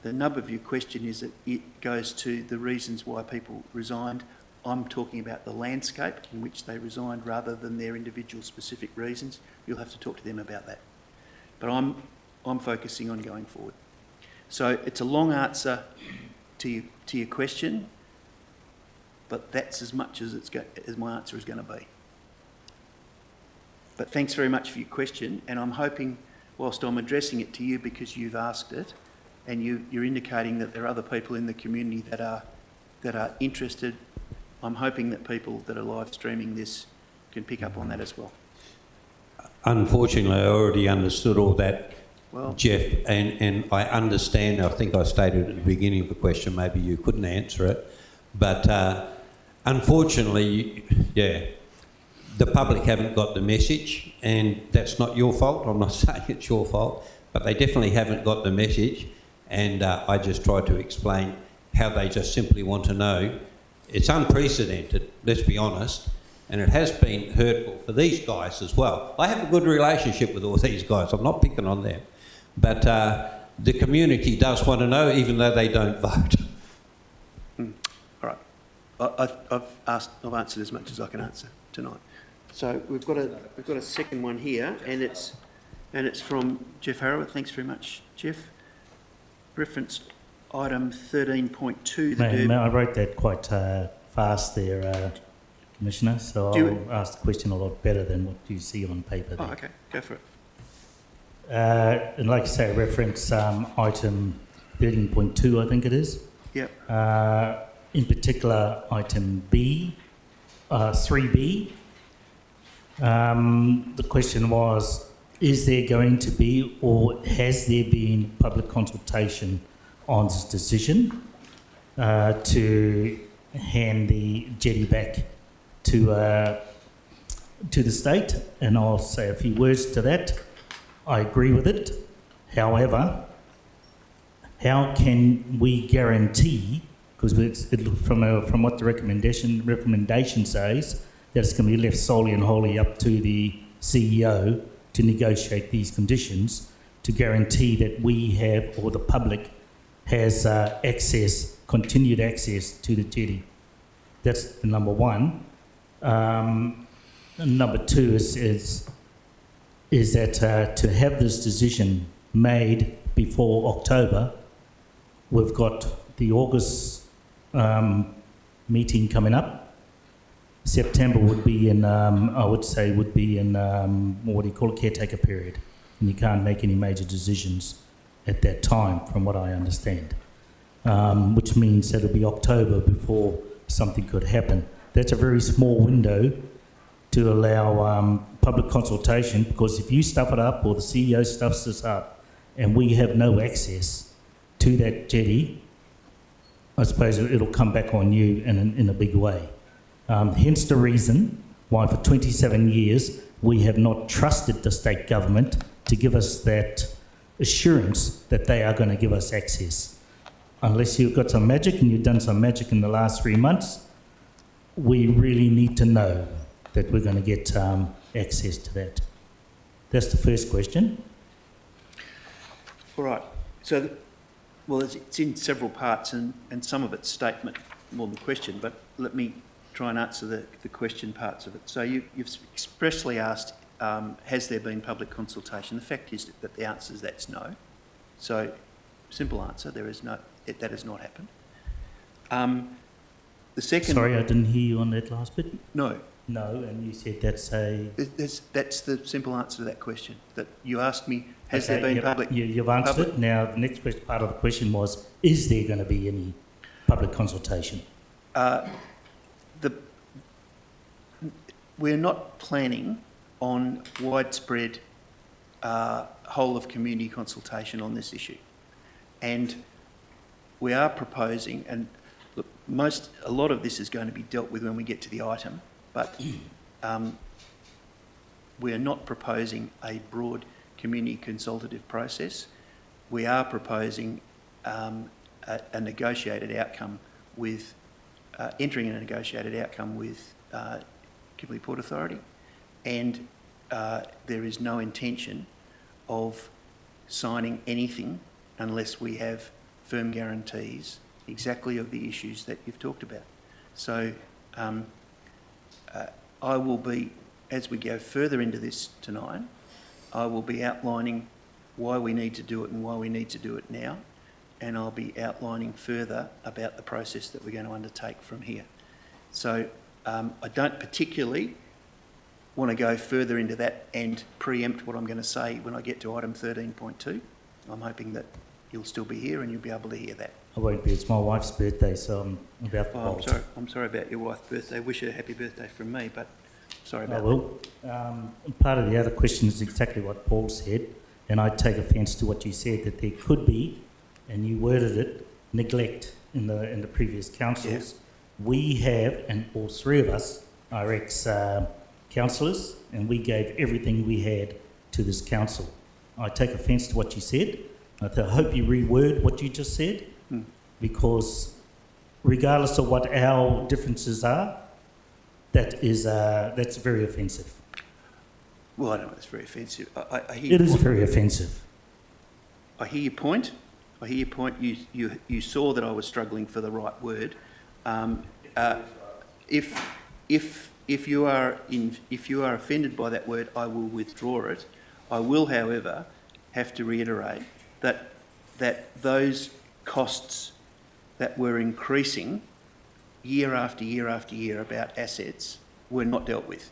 The nub of your question is that it goes to the reasons why people resigned. I'm talking about the landscape in which they resigned rather than their individual specific reasons. You'll have to talk to them about that. But I'm focusing on going forward. So it's a long answer to your question, but that's as much as as my answer is going to be. But thanks very much for your question, and I'm hoping, whilst I'm addressing it to you because you've asked it, and you're indicating that there are other people in the community that are interested, I'm hoping that people that are live streaming this can pick up on that as well. Unfortunately, I already understood all that, Well, Jeff, and I understand. I think I stated at the beginning of the question, maybe you couldn't answer it, but unfortunately, the public haven't got the message, and that's not your fault. I'm not saying it's your fault, but they definitely haven't got the message, and I just tried to explain how they just simply want to know. It's unprecedented, let's be honest, and it has been hurtful for these guys as well. I have a good relationship with all these guys. I'm not picking on them, but the community does want to know, even though they don't vote. All right. I've answered as much as I can answer tonight. So we've got a second one here, and it's from Jeff Harrower. Thanks very much, Jeff. Referenced item 13.2. I wrote that quite fast there, Commissioner, so I'll ask the question a lot better than what you see on paper there. Oh, okay. Go for it. And like I say, reference item 13.2, I think it is. Yep. In particular, item B, 3B. The question was, is there going to be or has there been public consultation on this decision to hand the jetty back to the state? And I'll say a few words to that. I agree with it. However, how can we guarantee, because from what the recommendation says, that it's going to be left solely and wholly up to the CEO to negotiate these conditions, to guarantee that we have, or the public has continued access to the jetty. That's the number one. And number two is that to have this decision made before October, we've got the August meeting coming up. September would be in, I would say, caretaker period, and you can't make any major decisions at that time, from what I understand. Which means that it'll be October before something could happen. That's a very small window to allow public consultation, because if you stuff it up or the CEO stuffs this up and we have no access to that jetty, I suppose it'll come back on you in a big way. Hence the reason why for 27 years we have not trusted the state government to give us that assurance that they are going to give us access. Unless you've got some magic, and you've done some magic in the last 3 months, we really need to know that we're going to get access to that. That's the first question. All right. So, well, it's in several parts, and some of it's statement more than question, but let me try and answer the question parts of it. So you've expressly asked, has there been public consultation? The fact is that the answer is that's no. So, simple answer, there is no, that has not happened. The second... Sorry, I didn't hear you on that last bit. No. No, and you said that's a... That's the simple answer to that question. That you asked me, has Okay, there been public... You've answered it. Now, the next part of the question was, is there going to be any public consultation? We're not planning on widespread whole of community consultation on this issue. And we are proposing, and look, a lot of this is going to be dealt with when we get to the item, but we're not proposing a broad community consultative process. We are proposing a negotiated outcome with, entering in a negotiated outcome with Kimberley Port Authority, and there is no intention of signing anything unless we have firm guarantees exactly of the issues that you've talked about. So I will be, as we go further into this tonight, I will be outlining why we need to do it and why we need to do it now, and I'll be outlining further about the process that we're going to undertake from here. So I don't particularly want to go further into that and preempt what I'm going to say when I get to item 13.2. I'm hoping that you'll still be here and you'll be able to hear that. I won't be. It's my wife's birthday, so I'm about to bolt. I'm sorry about your wife's birthday. Wish her a happy birthday from me, but sorry about I will. Part of the other question is exactly what Paul said, and I take offence to what you said, that there could be, and you worded it, neglect in the previous councils. Yeah. We have, and all three of us are ex-councillors, and we gave everything we had to this council. I take offence to what you said. I hope you reword what you just said, because regardless of what our differences are, that's very offensive. Well, I don't know it's very offensive. I hear it is very offensive. I hear your point. You saw that I was struggling for the right word. If you are offended by that word, I will withdraw it. I will, however, have to reiterate that those costs that were increasing year after year after year about assets were not dealt with.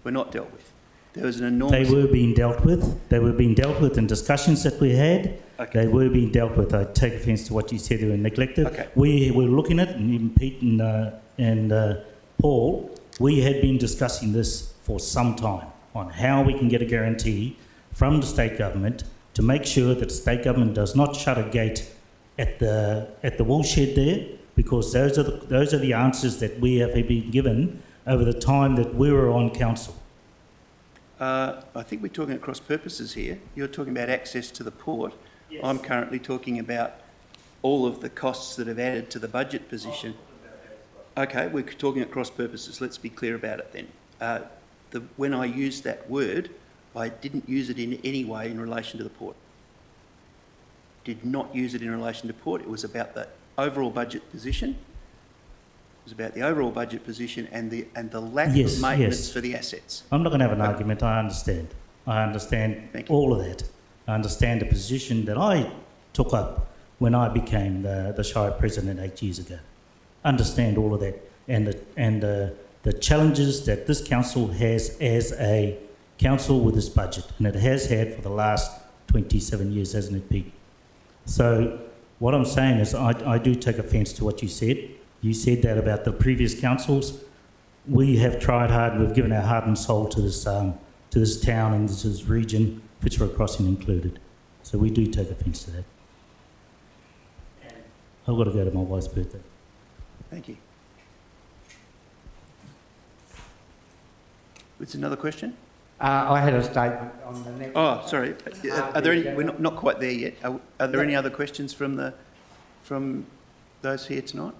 There was an enormous... They were being dealt with. They were being dealt with in discussions that we had. Okay. They were being dealt with. I take offence to what you said, they were neglected. Okay. We were looking at it, and even Pete and Paul, we had been discussing this for some time on how we can get a guarantee from the state government to make sure that the state government does not shut a gate at the woolshed there, because those are the answers that we have been given over the time that we were on council. I think we're talking at cross purposes here. You're talking about access to the port. Yes. I'm currently talking about all of the costs that have added to the budget position. Okay, we're talking at cross purposes. Let's be clear about it then. When I used that word, I didn't use it in any way in relation to the port. Did not use it in relation to port. It was about the overall budget position. It was about the overall budget position and the lack of maintenance for the assets. I'm not going to have an argument. I understand. All of that. I understand the position that I took up when I became the Shire President 8 years ago. Understand all of that and the challenges that this council has as a council with this budget, and it has had for the last 27 years, hasn't it, Pete? So what I'm saying is I do take offence to what you said. You said that about the previous councils. We have tried hard. We've given our heart and soul to this town and this region, Fitzroy Crossing included. So we do take offence to that. I've got to go to my wife's birthday. Thank you. It's another question? I had a statement on the next... Oh, sorry. Are there any... We're not quite there yet. Are there any other questions from those here tonight?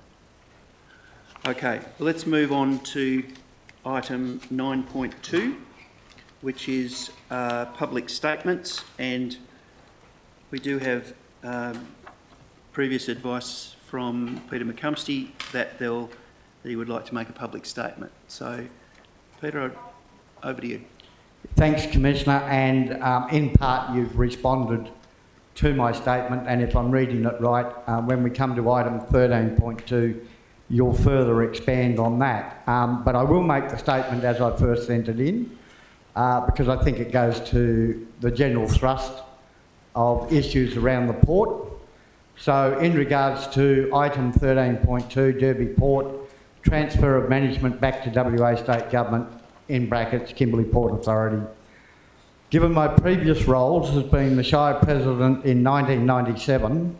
Okay, well, let's move on to item 9.2, which is public statements, and we do have previous advice from Peter McCumsty that he would like to make a public statement. So, Peter, over to you. Thanks, Commissioner, and in part you've responded to my statement, and if I'm reading it right, when we come to item 13.2, you'll further expand on that. But I will make the statement as I first sent it in, because I think it goes to the general thrust of issues around the port. So in regards to item 13.2, Derby Port, transfer of management back to WA State Government, in brackets, Kimberley Port Authority. Given my previous roles as being the Shire President in 1997,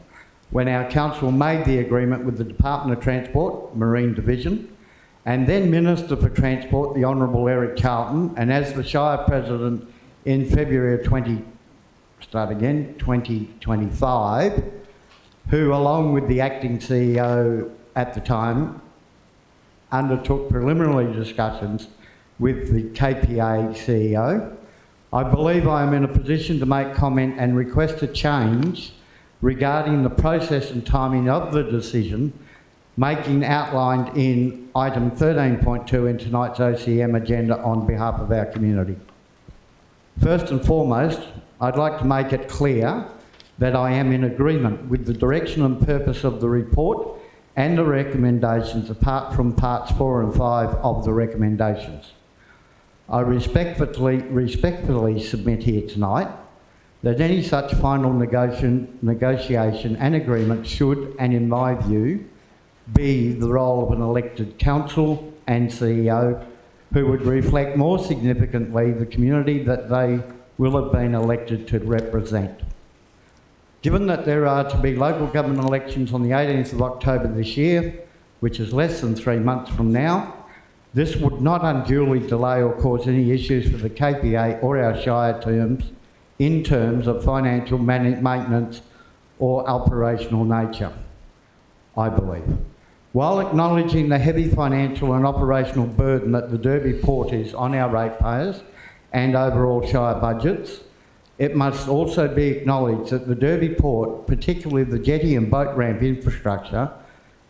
when our council made the agreement with the Department of Transport, Marine Division, and then Minister for Transport, the Honourable Eric Carlton, and as the Shire President in February of 2025, who along with the acting CEO at the time, undertook preliminary discussions with the KPA CEO, I believe I am in a position to make comment and request a change regarding the process and timing of the decision making outlined in item 13.2 in tonight's OCM agenda on behalf of our community. First and foremost, I'd like to make it clear that I am in agreement with the direction and purpose of the report and the recommendations apart from parts 4 and 5 of the recommendations. I respectfully submit here tonight that any such final negotiation and agreement should, and in my view, be the role of an elected council and CEO who would reflect more significantly the community that they will have been elected to represent. Given that there are to be local government elections on the 18th of October this year, which is less than 3 months from now, this would not unduly delay or cause any issues for the KPA or our Shire terms in terms of financial maintenance or operational nature, I believe. While acknowledging the heavy financial and operational burden that the Derby Port is on our ratepayers and overall Shire budgets, it must also be acknowledged that the Derby Port, particularly the jetty and boat ramp infrastructure,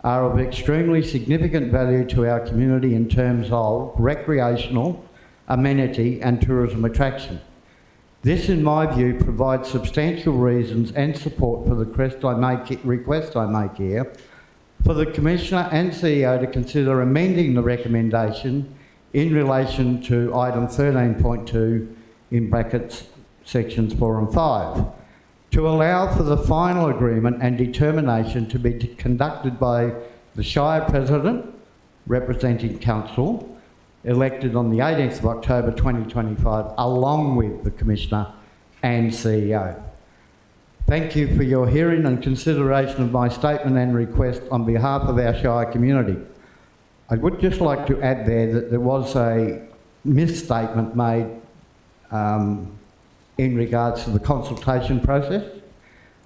are of extremely significant value to our community in terms of recreational, amenity and tourism attraction. This, in my view, provides substantial reasons and support for the request I make here for the Commissioner and CEO to consider amending the recommendation in relation to item 13.2 in brackets sections 4 and 5 to allow for the final agreement and determination to be conducted by the Shire President, representing Council, elected on the 18th of October 2025, along with the Commissioner and CEO. Thank you for your hearing and consideration of my statement and request on behalf of our Shire community. I would just like to add there that there was a misstatement made in regards to the consultation process.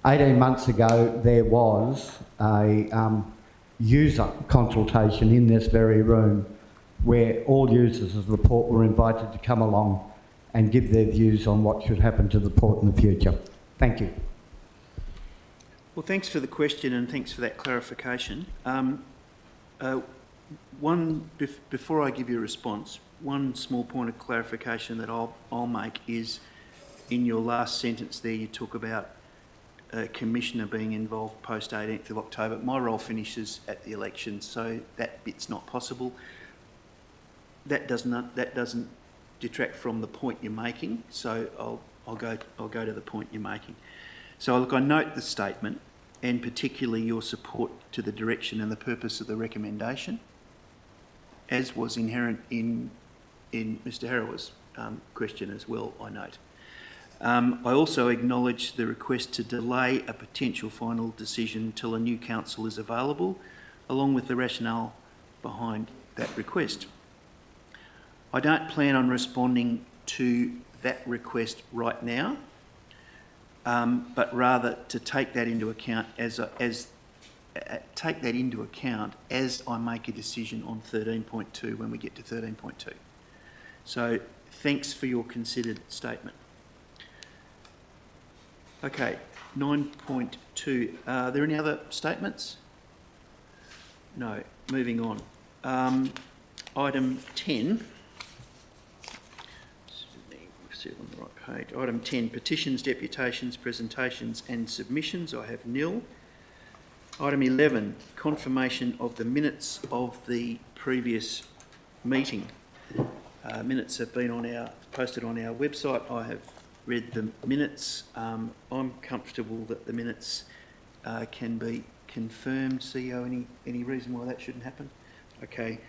18 months ago, there was a user consultation in this very room where all users of the port were invited to come along and give their views on what should happen to the port in the future. Thank you. Well, thanks for the question and thanks for that clarification. Before I give you a response, one small point of clarification that I'll make is in your last sentence there you talk about a commissioner being involved post 18th of October. My role finishes at the election, so that bit's not possible. That doesn't detract from the point you're making, so I'll go to the point you're making. So look, I note the statement and particularly your support to the direction and the purpose of the recommendation, as was inherent in Mr. Harrower's question as well, I note. I also acknowledge the request to delay a potential final decision till a new council is available, along with the rationale behind that request. I don't plan on responding to that request right now, but rather to take that into account as I make a decision on 13.2 when we get to 13.2. So thanks for your considered statement. Okay, 9.2. Are there any other statements? No. Moving on. Item 10. See it on the right page. Item 10, petitions, deputations, presentations and submissions. I have nil. Item 11, confirmation of the minutes of the previous meeting. Minutes have been posted on our website. I have read the minutes. I'm comfortable that the minutes can be confirmed. CEO, any reason why that shouldn't happen? Okay,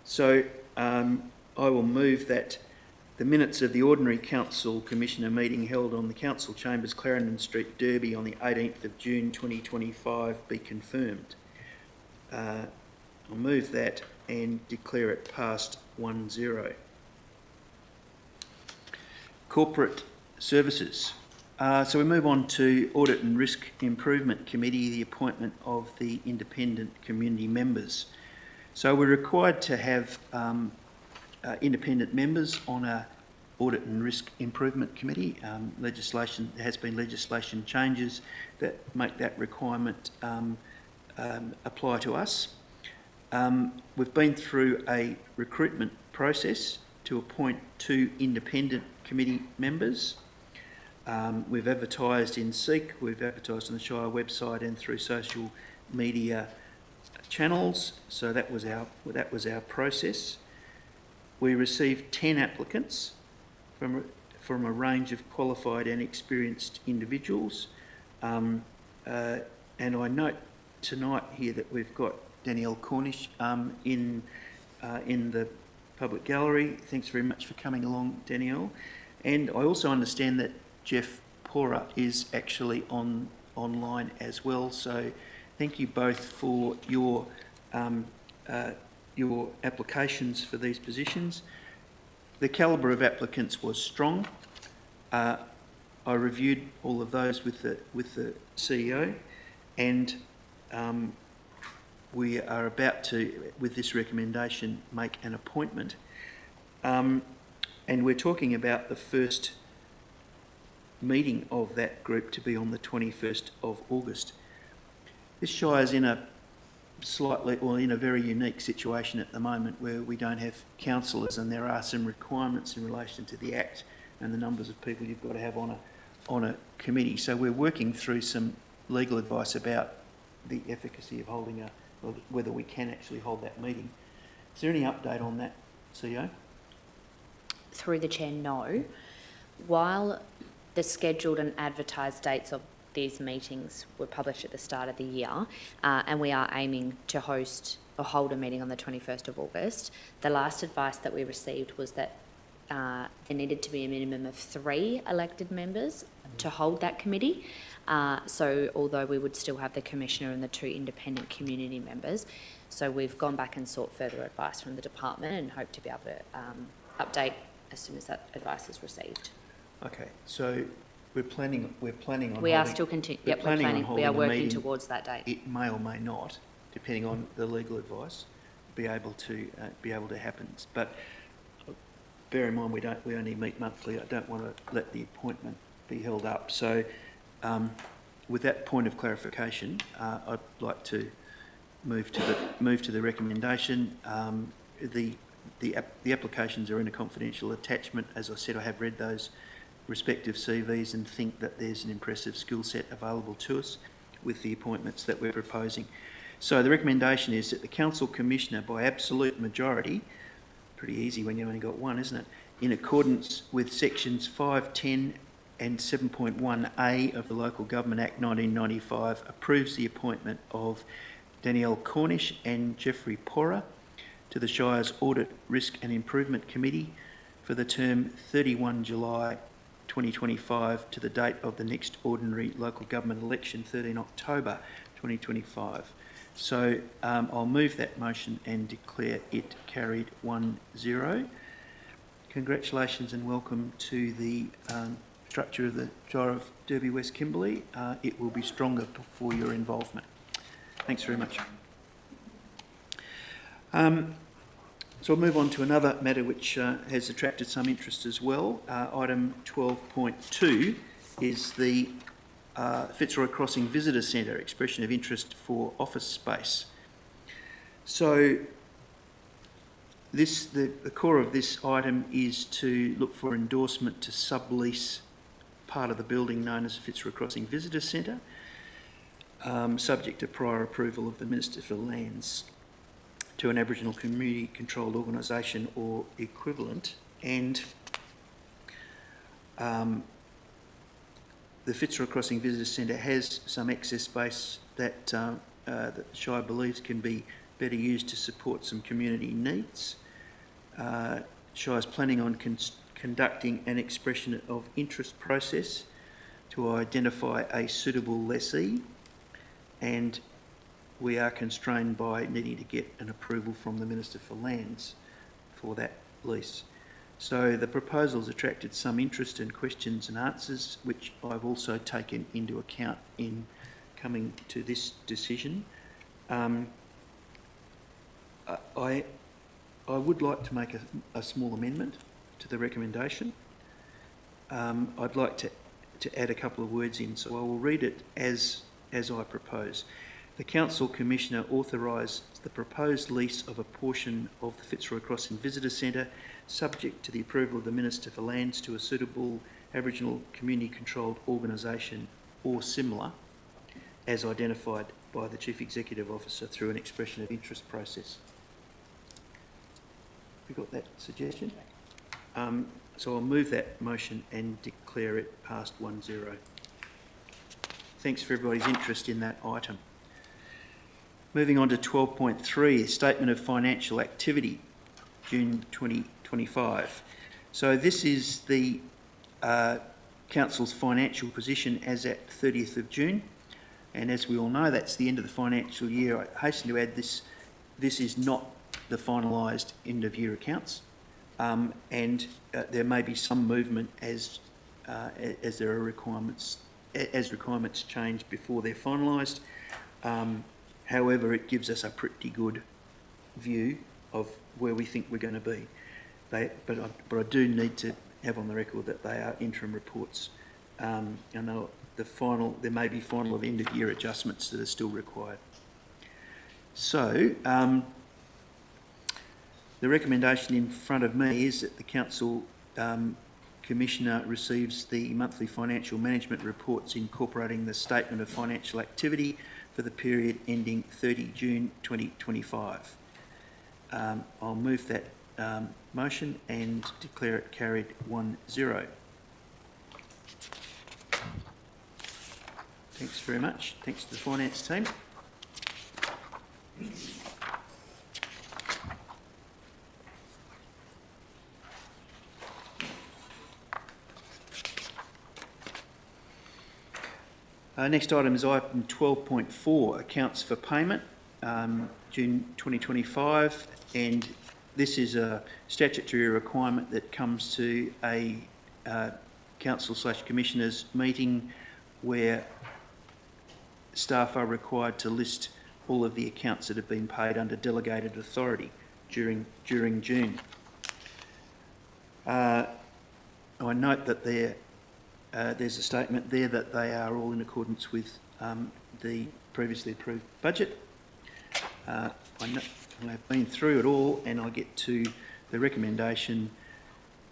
so I will move that the minutes of the Ordinary Council Commissioner meeting held on the Council Chambers, Clarendon Street, Derby on the 18th of June 2025 be confirmed. I'll move that and declare it passed 1-0. Corporate Services. So we move on to Audit and Risk Improvement Committee, the appointment of the independent community members. So we're required to have independent members on our Audit and Risk Improvement Committee. There has been legislation changes that make that requirement apply to us. We've been through a recruitment process to appoint 2 independent committee members. We've advertised in Seek, we've advertised on the Shire website and through social media channels. So that was our process. We received 10 applicants from a range of qualified and experienced individuals. And I note tonight here that we've got Danielle Cornish in the public gallery. Thanks very much for coming along, Danielle. And I also understand that Jeff Pora is actually online as well. So thank you both for your applications for these positions. The calibre of applicants was strong. I reviewed all of those with the CEO, and we are about to, with this recommendation, make an appointment. And we're talking about the first meeting of that group to be on the 21st of August. This Shire's in a very unique situation at the moment where we don't have councillors, and there are some requirements in relation to the Act and the numbers of people you've got to have on a committee. So we're working through some legal advice about the efficacy of whether we can actually hold that meeting. Is there any update on that, CEO? Through the chair, no. While the scheduled and advertised dates of these meetings were published at the start of the year, and we are aiming to hold a meeting on the 21st of August, the last advice that we received was that there needed to be a minimum of 3 elected members to hold that committee. So although we would still have the Commissioner and the 2 independent community members, so we've gone back and sought further advice from the department and hope to be able to update as soon as that advice is received. Okay, so we're planning on. We are still continuing. Yep, we're planning. We are working towards that date. It may or may not, depending on the legal advice, be able to happen. But bear in mind, we only meet monthly. I don't want to let the appointment be held up. So, with that point of clarification, I'd like to move to the recommendation. The applications are in a confidential attachment. As I said, I have read those respective CVs and think that there's an impressive skill set available to us with the appointments that we're proposing. So the recommendation is that the Council Commissioner, by absolute majority, pretty easy when you've only got one, isn't it, in accordance with sections 5, 10 and 7.1A of the Local Government Act 1995, approves the appointment of Danielle Cornish and Jeffrey Pora to the Shire's Audit, Risk and Improvement Committee for the term 31 July 2025 to the date of the next ordinary local government election, 13 October 2025. So I'll move that motion and declare it carried 1-0. Congratulations and welcome to the structure of the Shire of Derby West Kimberley. It will be stronger for your involvement. Thanks very much. So I'll move on to another matter which has attracted some interest as well. Item 12.2 is the Fitzroy Crossing Visitor Centre, expression of interest for office space. So the core of this item is to look for endorsement to sublease part of the building known as Fitzroy Crossing Visitor Centre, subject to prior approval of the Minister for Lands, to an Aboriginal community-controlled organisation or equivalent, and the Fitzroy Crossing Visitor Centre has some excess space that the Shire believes can be better used to support some community needs. Shire is planning on conducting an expression of interest process to identify a suitable lessee, and we are constrained by needing to get an approval from the Minister for Lands for that lease. So the proposal's attracted some interest and questions and answers, which I've also taken into account in coming to this decision. I would like to make a small amendment to the recommendation. I'd like to add a couple of words in, so I will read it as I propose. The Council Commissioner authorise the proposed lease of a portion of the Fitzroy Crossing Visitor Centre, subject to the approval of the Minister for Lands, to a suitable Aboriginal community-controlled organisation or similar, as identified by the Chief Executive Officer through an expression of interest process. Have you got that suggestion? So I'll move that motion and declare it passed 1-0. Thanks for everybody's interest in that item. Moving on to 12.3, Statement of Financial Activity, June 2025. So this is the Council's financial position as at 30th of June. And as we all know, that's the end of the financial year. I hasten to add this is not the finalised end of year accounts. And there may be some movement as there are requirements, as requirements change before they're finalised. However, it gives us a pretty good view of where we think we're going to be. But I do need to have on the record that they are interim reports. I know there may be final of end of year adjustments that are still required. So the recommendation in front of me is that the Council Commissioner receives the monthly financial management reports incorporating the Statement of Financial Activity for the period ending 30 June 2025. I'll move that motion and declare it carried 1-0. Thanks very much. Thanks to the finance team. Next item is item 12.4, accounts for payment, June 2025, and this is a statutory requirement that comes to a council/commissioners meeting where staff are required to list all of the accounts that have been paid under delegated authority during June. I note that there's a statement there that they are all in accordance with the previously approved budget. I've been through it all, and I get to the recommendation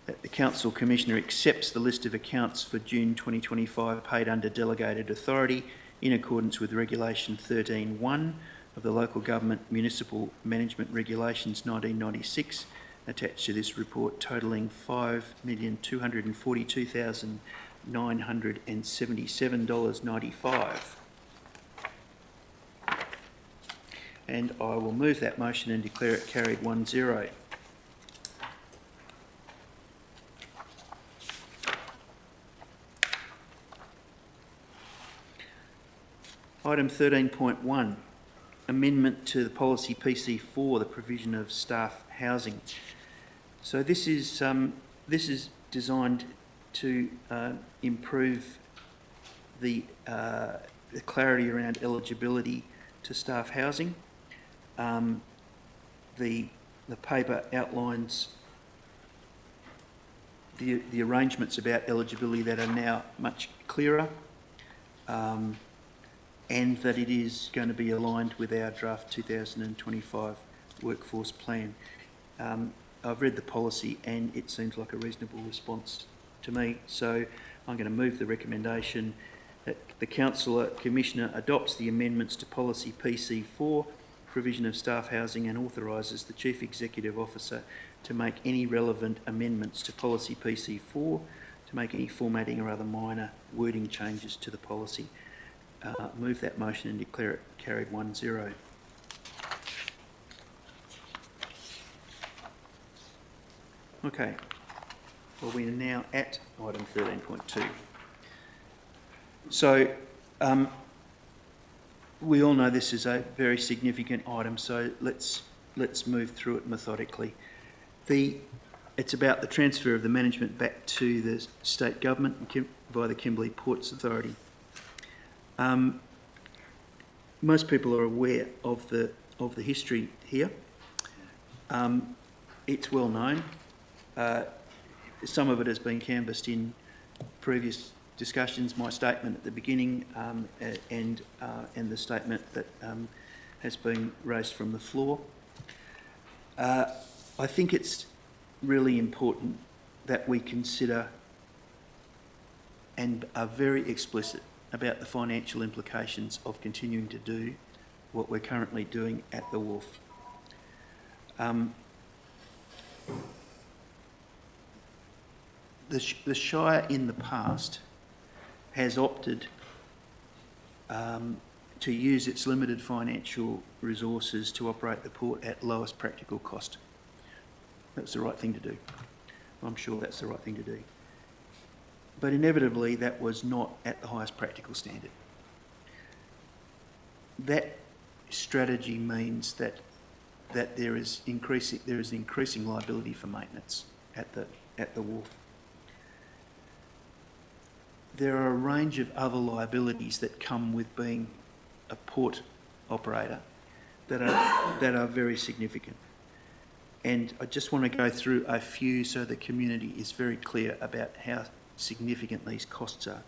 that the Council Commissioner accepts the list of accounts for June 2025 paid under delegated authority in accordance with Regulation 13.1 of the Local Government Municipal Management Regulations 1996, attached to this report, totalling $5,242,977.95. And I will move that motion and declare it carried 1-0. Item 13.1, amendment to the policy PC4, the provision of staff housing. So this is designed to improve the clarity around eligibility to staff housing. The the paper outlines the arrangements about eligibility that are now much clearer, and that it is going to be aligned with our draft 2025 workforce plan. I've read the policy and it seems like a reasonable response to me, so I'm going to move the recommendation that the Commissioner adopts the amendments to Policy PC4, provision of staff housing, and authorises the Chief Executive Officer to make any relevant amendments to Policy PC4, to make any formatting or other minor wording changes to the policy. Move that motion and declare it carried 1-0. Okay, well, we are now at item 13.2. So, we all know this is a very significant item, so let's move through it methodically. It's about the transfer of the management back to the state government via the Kimberley Ports Authority. Most people are aware of the history here. It's well known. Some of it has been canvassed in previous discussions. My statement at the beginning and the statement that has been raised from the floor. I think it's really important that we consider and are very explicit about the financial implications of continuing to do what we're currently doing at the wharf. The Shire in the past has opted to use its limited financial resources to operate the port at lowest practical cost. That's the right thing to do. I'm sure that's the right thing to do. But inevitably, that was not at the highest practical standard. That strategy means that there is increasing liability for maintenance at the wharf. There are a range of other liabilities that come with being a port operator that are very significant. And I just want to go through a few so the community is very clear about how significant these costs are.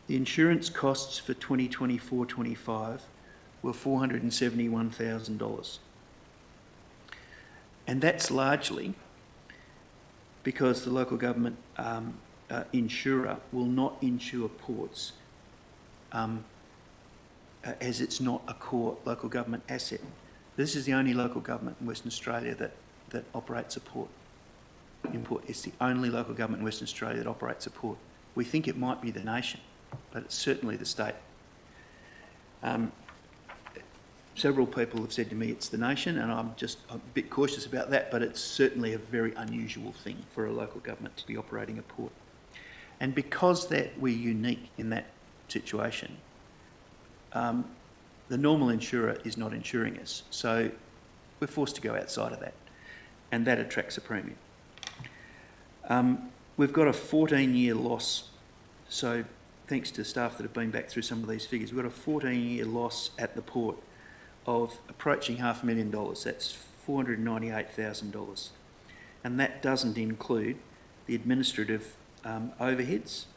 The insurance costs for 2024-25 were $471,000. And that's largely because the local government insurer will not insure ports as it's not a core local government asset. This is the only local government in Western Australia that operates a port. It's the only local government in Western Australia that operates a port. We think it might be the nation, but it's certainly the state. Several people have said to me it's the nation, and I'm a bit cautious about that, but it's certainly a very unusual thing for a local government to be operating a port. And because we're unique in that situation, the normal insurer is not insuring us, so we're forced to go outside of that, and that attracts a premium. We've got a 14-year loss, so thanks to staff that have been back through some of these figures, we've got a 14-year loss at the port of approaching $500,000. That's $498,000. And that doesn't include the administrative overheads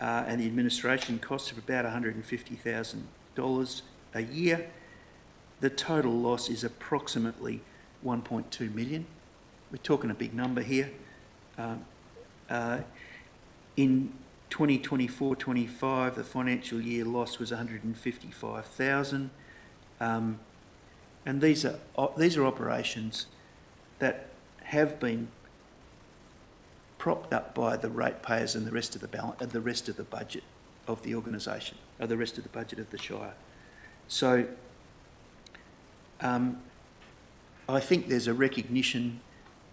and the administration costs of about $150,000 a year. The total loss is approximately $1.2 million. We're talking a big number here. In 2024-25, the financial year loss was $155,000, and these are operations that have been propped up by the ratepayers and the rest of the budget of the organisation, or the rest of the budget of the Shire. So I think there's a recognition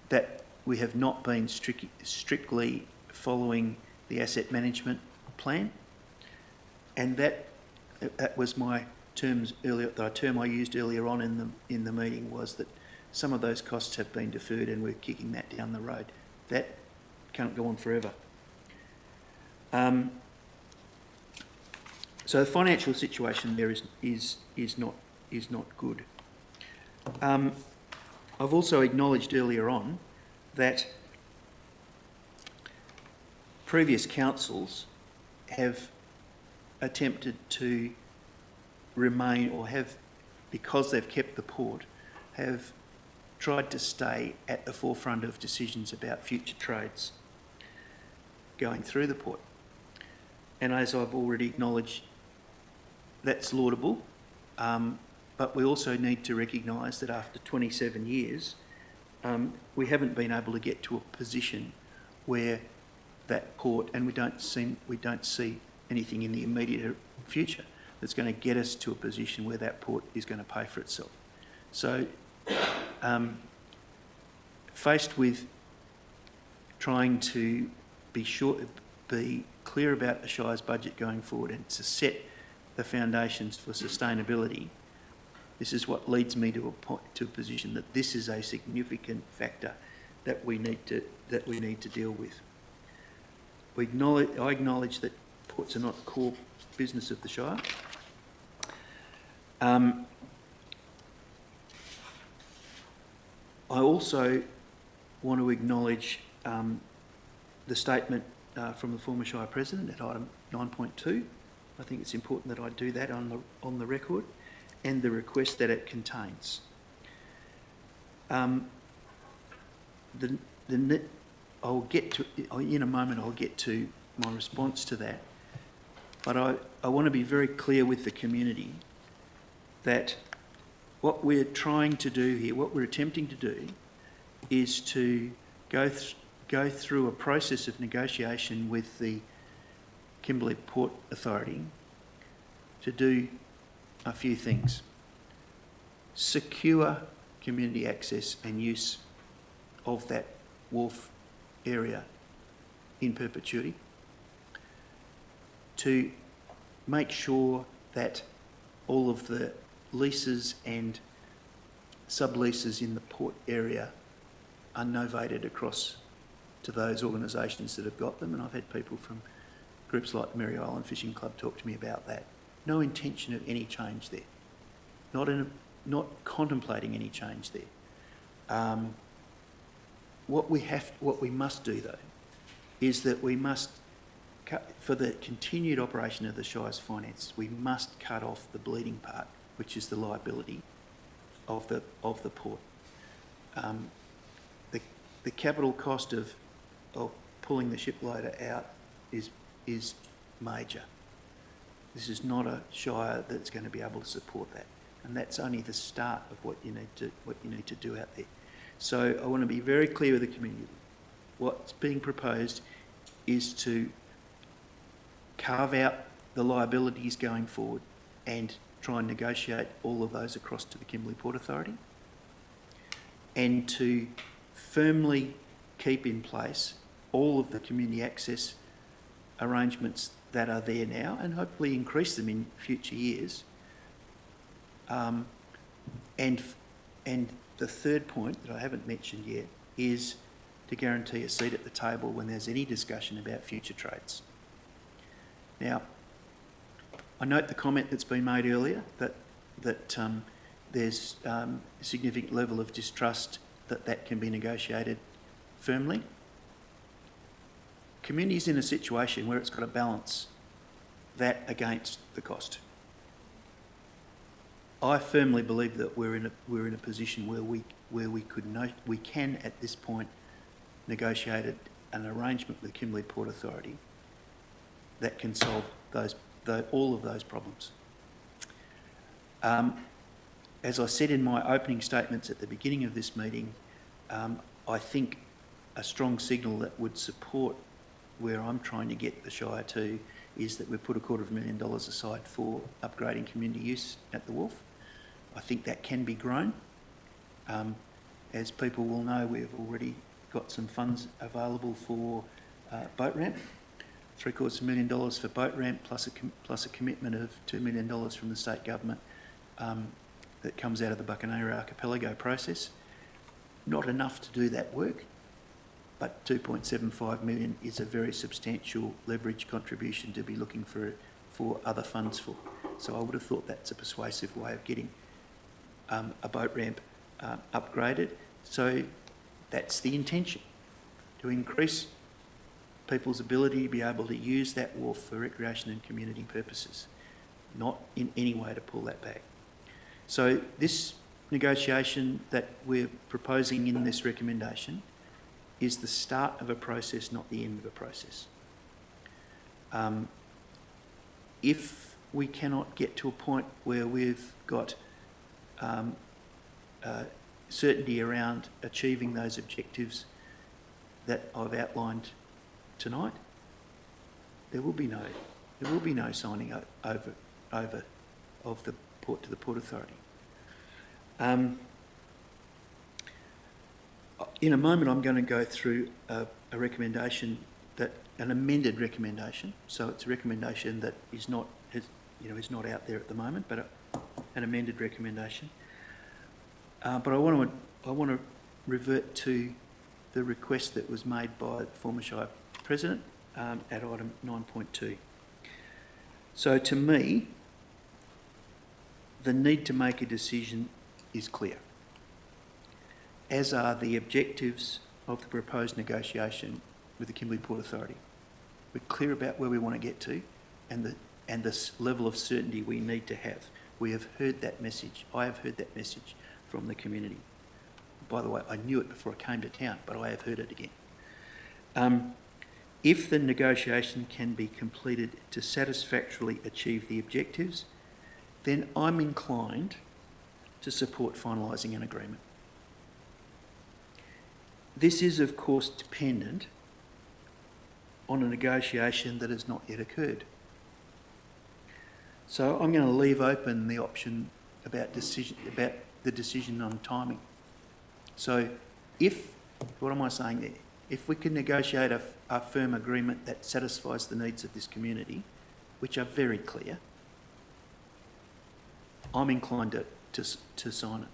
that we have not been strictly following the asset management plan, and that was my terms earlier. The term I used earlier on in the meeting was that some of those costs have been deferred, and we're kicking that down the road. That can't go on forever. So the financial situation there is not good. I've also acknowledged earlier on that previous councils have attempted to remain, or have, because they've kept the port, have tried to stay at the forefront of decisions about future trades going through the port. And as I've already acknowledged, that's laudable, but we also need to recognise that after 27 years, we haven't been able to get to a position where that port, and we don't see anything in the immediate future that's going to get us to a position where that port is going to pay for itself. So, faced with trying to be clear about the Shire's budget going forward and to set the foundations for sustainability, this is what leads me to a position that this is a significant factor that we need to deal with. I acknowledge that ports are not the core business of the Shire. I also want to acknowledge the statement from the former Shire President at item 9.2. I think it's important that I do that on the record, and the request that it contains. I'll get to, in a moment, I'll get to my response to that, but I want to be very clear with the community that what we're trying to do here, what we're attempting to do, is to go through a process of negotiation with the Kimberley Port Authority to do a few things. Secure community access and use of that wharf area in perpetuity. To make sure that all of the leases and subleases in the port area are novated across to those organisations that have got them, and I've had people from groups like the Mary Island Fishing Club talk to me about that. No intention of any change there. Not contemplating any change there. What we must do though, is that we must for the continued operation of the Shire's finances, we must cut off the bleeding part, which is the liability of the port. The capital cost of pulling the ship loader out is major. This is not a Shire that's going to be able to support that, and that's only the start of what you need to do out there. So I want to be very clear with the community. What's being proposed is to carve out the liabilities going forward and try and negotiate all of those across to the Kimberley Port Authority, and to firmly keep in place all of the community access arrangements that are there now, and hopefully increase them in future years. And the third point that I haven't mentioned yet is to guarantee a seat at the table when there's any discussion about future trades. Now, I note the comment that's been made earlier that there's a significant level of distrust that can be negotiated firmly. Community's in a situation where it's got to balance that against the cost. I firmly believe that we're in a position where we can at this point negotiate an arrangement with the Kimberley Port Authority that can solve all of those problems. As I said in my opening statements at the beginning of this meeting, I think a strong signal that would support where I'm trying to get the Shire to is that we've put $250,000 aside for upgrading community use at the wharf. I think that can be grown. As people will know, we've already got some funds available for boat ramp, $750,000 for boat ramp, plus a commitment of $2 million from the state government that comes out of the Buccaneer Archipelago process. Not enough to do that work, but 2.75 million is a very substantial leverage contribution to be looking for other funds for. So I would have thought that's a persuasive way of getting a boat ramp upgraded, So that's the intention, to increase people's ability to be able to use that wharf for recreation and community purposes, not in any way to pull that back. So this negotiation that we're proposing in this recommendation is the start of a process, not the end of a process. If we cannot get to a point where we've got certainty around achieving those objectives that I've outlined tonight, there will be no signing over of the port to the Port Authority. In a moment, I'm going to go through a recommendation an amended recommendation. So it's a recommendation that is not out there at the moment, but an amended recommendation. But I want to revert to the request that was made by the former Shire President at item 9.2. So to me, the need to make a decision is clear, as are the objectives of the proposed negotiation with the Kimberley Port Authority. We're clear about where we want to get to and the level of certainty we need to have. We have heard that message. I have heard that message from the community. By the way, I knew it before I came to town, but I have heard it again. If the negotiation can be completed to satisfactorily achieve the objectives, then I'm inclined to support finalising an agreement. This is, of course, dependent on a negotiation that has not yet occurred. So I'm going to leave open the option about the decision on timing. So what am I saying there? If we can negotiate a firm agreement that satisfies the needs of this community, which are very clear, I'm inclined to sign it.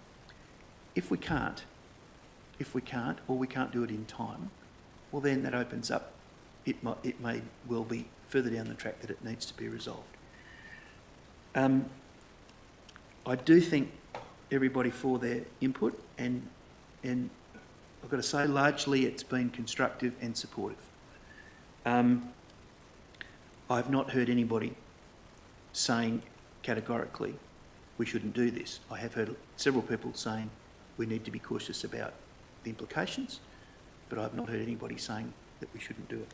If we can't, or we can't do it in time, well then that opens up, it may well be further down the track that it needs to be resolved. I do thank everybody for their input, and I've got to say, largely it's been constructive and supportive. I've not heard anybody saying categorically we shouldn't do this. I have heard several people saying we need to be cautious about the implications, but I've not heard anybody saying that we shouldn't do it.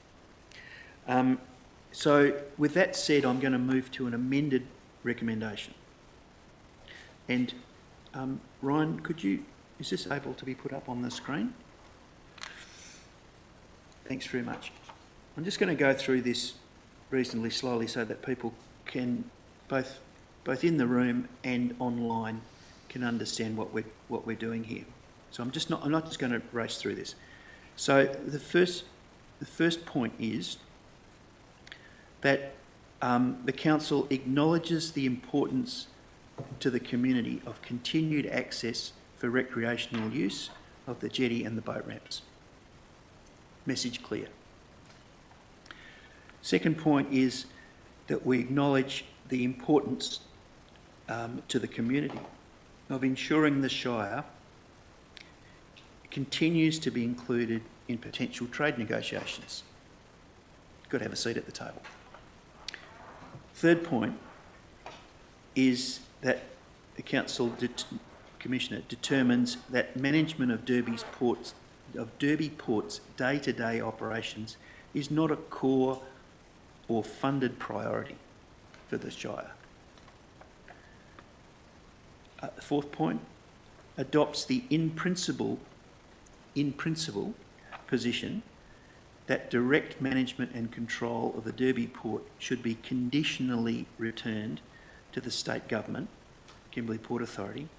So with that said, I'm going to move to an amended recommendation. And Ryan, is this able to be put up on the screen? Thanks very much. I'm just going to go through this reasonably slowly so that people can, both in the room and online, can understand what we're doing here. So I'm not just going to race through this. So the first point is that the council acknowledges the importance to the community of continued access for recreational use of the jetty and the boat ramps. Message clear. Second point is that we acknowledge the importance to the community of ensuring the Shire continues to be included in potential trade negotiations. You've got to have a seat at the table. Third point is that the Council Commissioner determines that management of Derby Port's day-to-day operations is not a core or funded priority for the Shire. Fourth point, adopts the in principle position that direct management and control of the Derby Port should be conditionally returned to the state government, Kimberley Port Authority,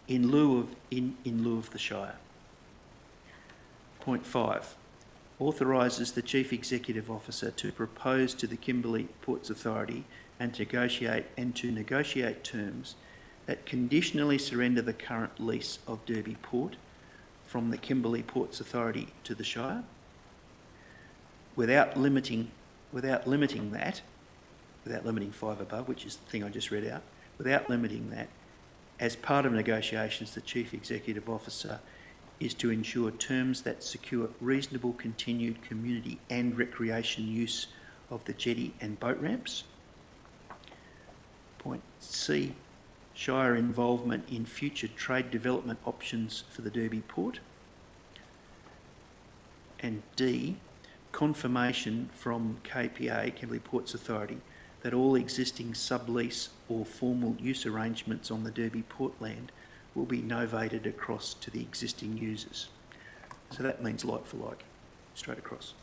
in lieu of the Shire. Point 5, authorises the Chief Executive Officer to propose to the Kimberley Ports Authority and to negotiate terms that conditionally surrender the current lease of Derby Port from the Kimberley Ports Authority to the Shire, without limiting 5 above, which is the thing I just read out, without limiting that, as part of negotiations, the Chief Executive Officer is to ensure terms that secure reasonable continued community and recreation use of the jetty and boat ramps. Point C, Shire involvement in future trade development options for the Derby Port. And D, confirmation from KPA, Kimberley Ports Authority, that all existing sublease or formal use arrangements on the Derby Port land will be novated across to the existing users. So that means like for like, straight across.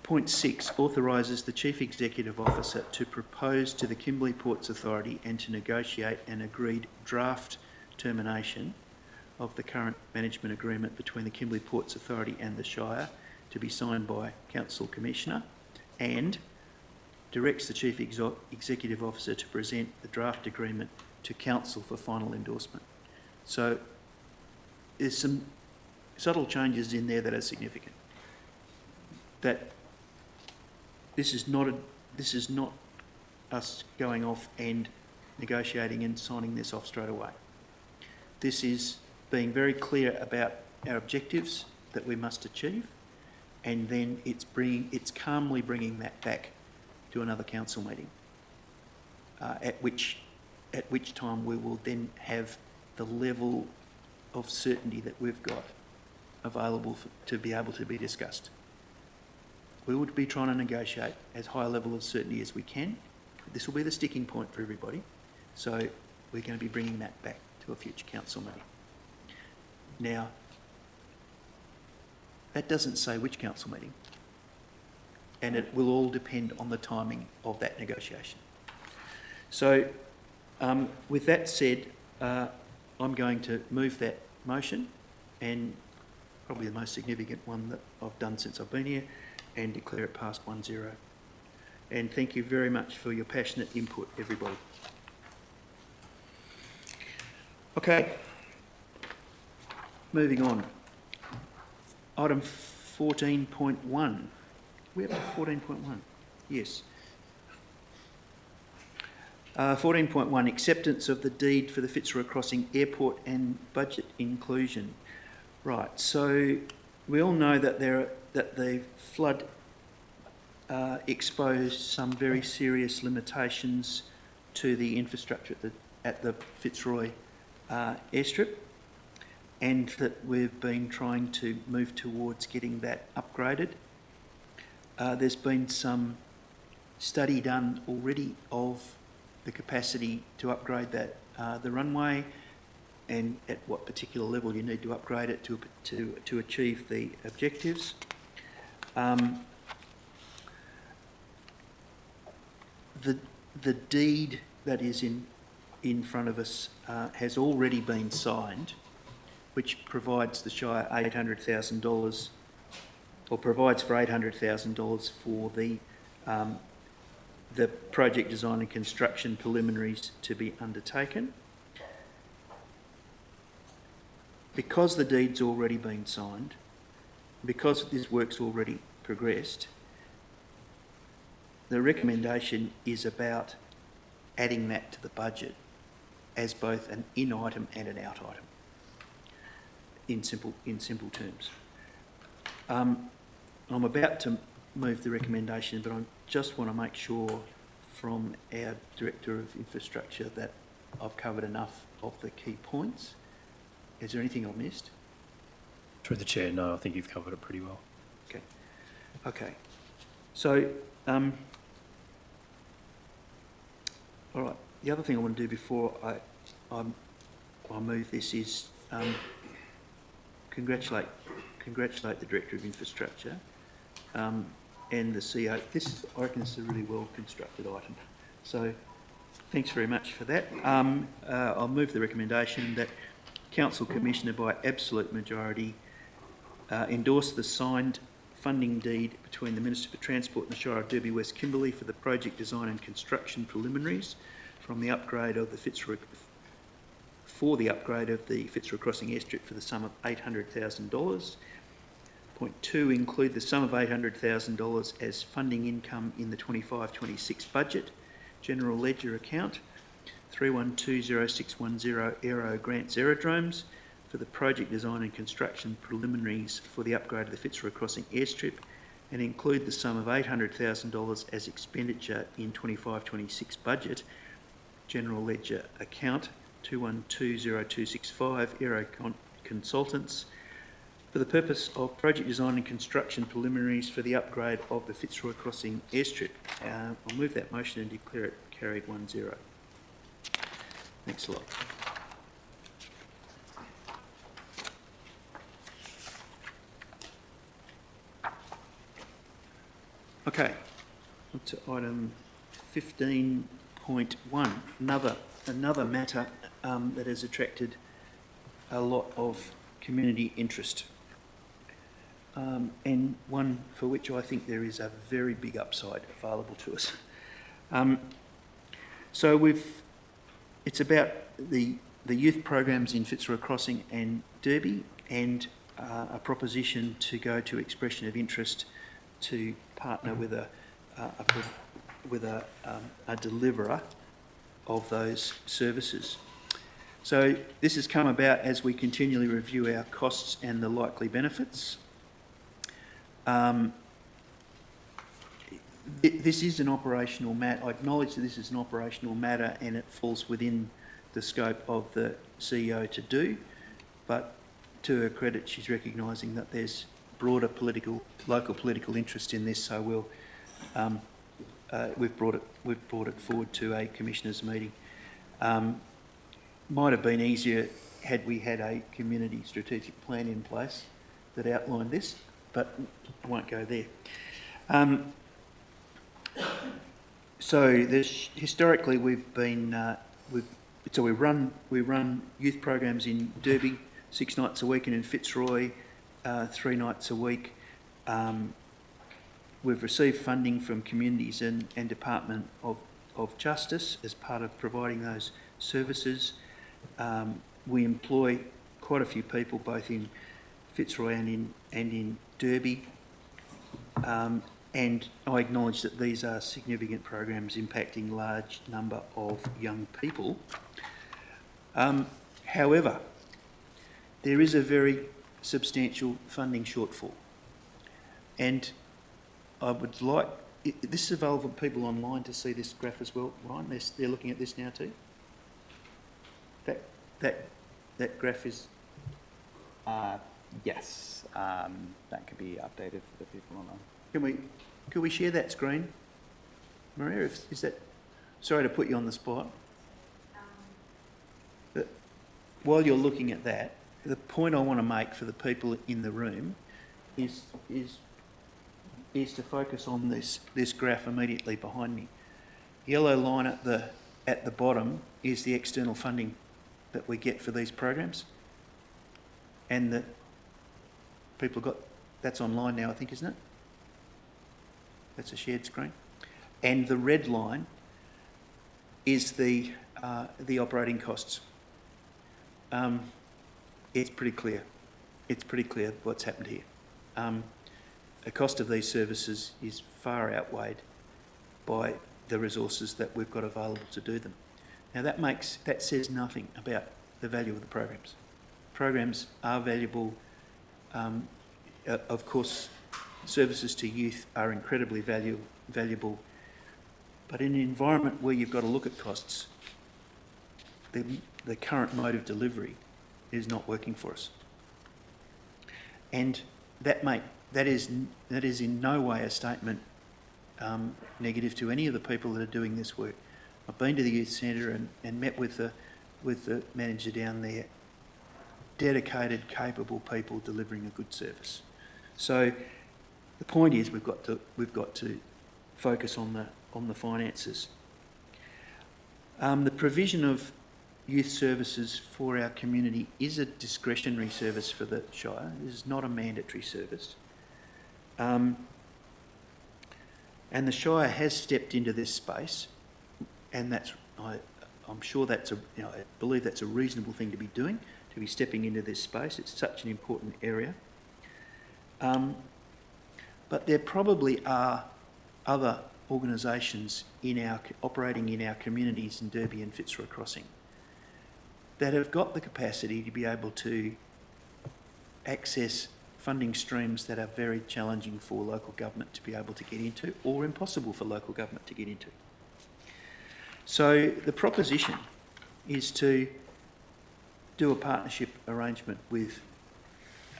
Point 6 authorises the Chief Executive Officer to propose to the Kimberley Ports Authority and to negotiate an agreed draft termination of the current management agreement between the Kimberley Ports Authority and the Shire to be signed by Council Commissioner, and directs the Chief Executive Officer to present the draft agreement to Council for final endorsement. So there's some subtle changes in there that are significant. That this is not us going off and negotiating and signing this off straight away. This is being very clear about our objectives that we must achieve, and then it's calmly bringing that back to another council meeting, at which time we will then have the level of certainty that we've got available to be able to be discussed. We would be trying to negotiate as high a level of certainty as we can. This will be the sticking point for everybody, so we're going to be bringing that back to a future council meeting. Now, that doesn't say which council meeting, and it will all depend on the timing of that negotiation. So, with that said, I'm going to move that motion, and probably the most significant one that I've done since I've been here, and declare it passed 1-0. And thank you very much for your passionate input, everybody. Okay, moving on. Item 14.1. We're up to 14.1. Yes. 14.1, acceptance of the deed for the Fitzroy Crossing Airport and budget inclusion. Right, so we all know that the flood exposed some very serious limitations to the infrastructure at the Fitzroy airstrip, and that we've been trying to move towards getting that upgraded. There's been some study done already of the capacity to upgrade that the runway, and at what particular level you need to upgrade it to achieve the objectives. The deed that is in front of us has already been signed, which provides the Shire $800,000, or provides for $800,000 for the project design and construction preliminaries to be undertaken. Because the deed's already been signed, because this work's already progressed, the recommendation is about adding that to the budget as both an in item and an out item, in simple terms. I'm about to move the recommendation, but I just want to make sure from our Director of Infrastructure that I've covered enough of the key points. Is there anything I've missed? Through the chair, no, I think you've covered it pretty well. Okay. So, all right. The other thing I want to do before I move this is congratulate the Director of Infrastructure and the CEO. I reckon this is a really well constructed item. So, thanks very much for that. I'll move the recommendation that Council Commissioner by absolute majority endorse the signed funding deed between the Minister for Transport and the Shire of Derby West Kimberley for the project design and construction preliminaries from the upgrade of the Fitzroy Crossing airstrip for the sum of $800,000. Point 2, include the sum of $800,000 as funding income in the 25-26 budget general ledger account 31206110 Aero Grants Aerodromes for the project design and construction preliminaries for the upgrade of the Fitzroy Crossing airstrip, and include the sum of $800,000 as expenditure in 25-26 budget, General Ledger account 21200265 Aero Consultants, for the purpose of project design and construction preliminaries for the upgrade of the Fitzroy Crossing airstrip. I'll move that motion and declare it carried 1-0. Thanks a lot. Okay, on to item 15.1, another matter that has attracted a lot of community interest, and one for which I think there is a very big upside available to us. It's about the youth programs in Fitzroy Crossing and Derby, and a proposition to go to expression of interest to partner with a deliverer of those services. So this has come about as we continually review our costs and the likely benefits. This is an operational matter. I acknowledge that this is an operational matter and it falls within the scope of the CEO to do, but to her credit, she's recognising that there's broader local political interest in this, so we've brought it forward to a commissioners' meeting. Might have been easier had we had a community strategic plan in place that outlined this, but I won't go there. Historically we run youth programs in Derby 6 nights a week, and in Fitzroy 3 nights a week. We've received funding from communities and Department of Justice as part of providing those services. We employ quite a few people both in Fitzroy and in Derby, and I acknowledge that these are significant programs impacting large number of young people. However, there is a very substantial funding shortfall, and I would like, this is available for people online to see this graph as well, Ryan. They're looking at this now too. That graph is... Yes, that could be updated for the people online. Can we share that screen, Maria? Is that... Sorry to put you on the spot. But while you're looking at that, the point I want to make for the people in the room is to focus on this graph immediately behind me. Yellow line at the bottom is the external funding that we get for these programs, and that people got, that's online now, I think, isn't it? That's a shared screen. And the red line is the operating costs. It's pretty clear. It's pretty clear what's happened here. The cost of these services is far outweighed by the resources that we've got available to do them. Now that says nothing about the value of the programs. Programs are valuable. Of course, services to youth are incredibly valuable, but in an environment where you've got to look at costs, the current mode of delivery is not working for us. And that is in no way a statement negative to any of the people that are doing this work. I've been to the youth centre and met with the manager down there. Dedicated, capable people delivering a good service. So the point is we've got to focus on the finances. The provision of youth services for our community is a discretionary service for the Shire. This is not a mandatory service. And the Shire has stepped into this space, and I'm sure I believe that's a reasonable thing to be doing, to be stepping into this space. It's such an important area. But there probably are other organisations operating in our communities in Derby and Fitzroy Crossing that have got the capacity to be able to access funding streams that are very challenging for local government to be able to get into, or impossible for local government to get into. So the proposition is to do a partnership arrangement with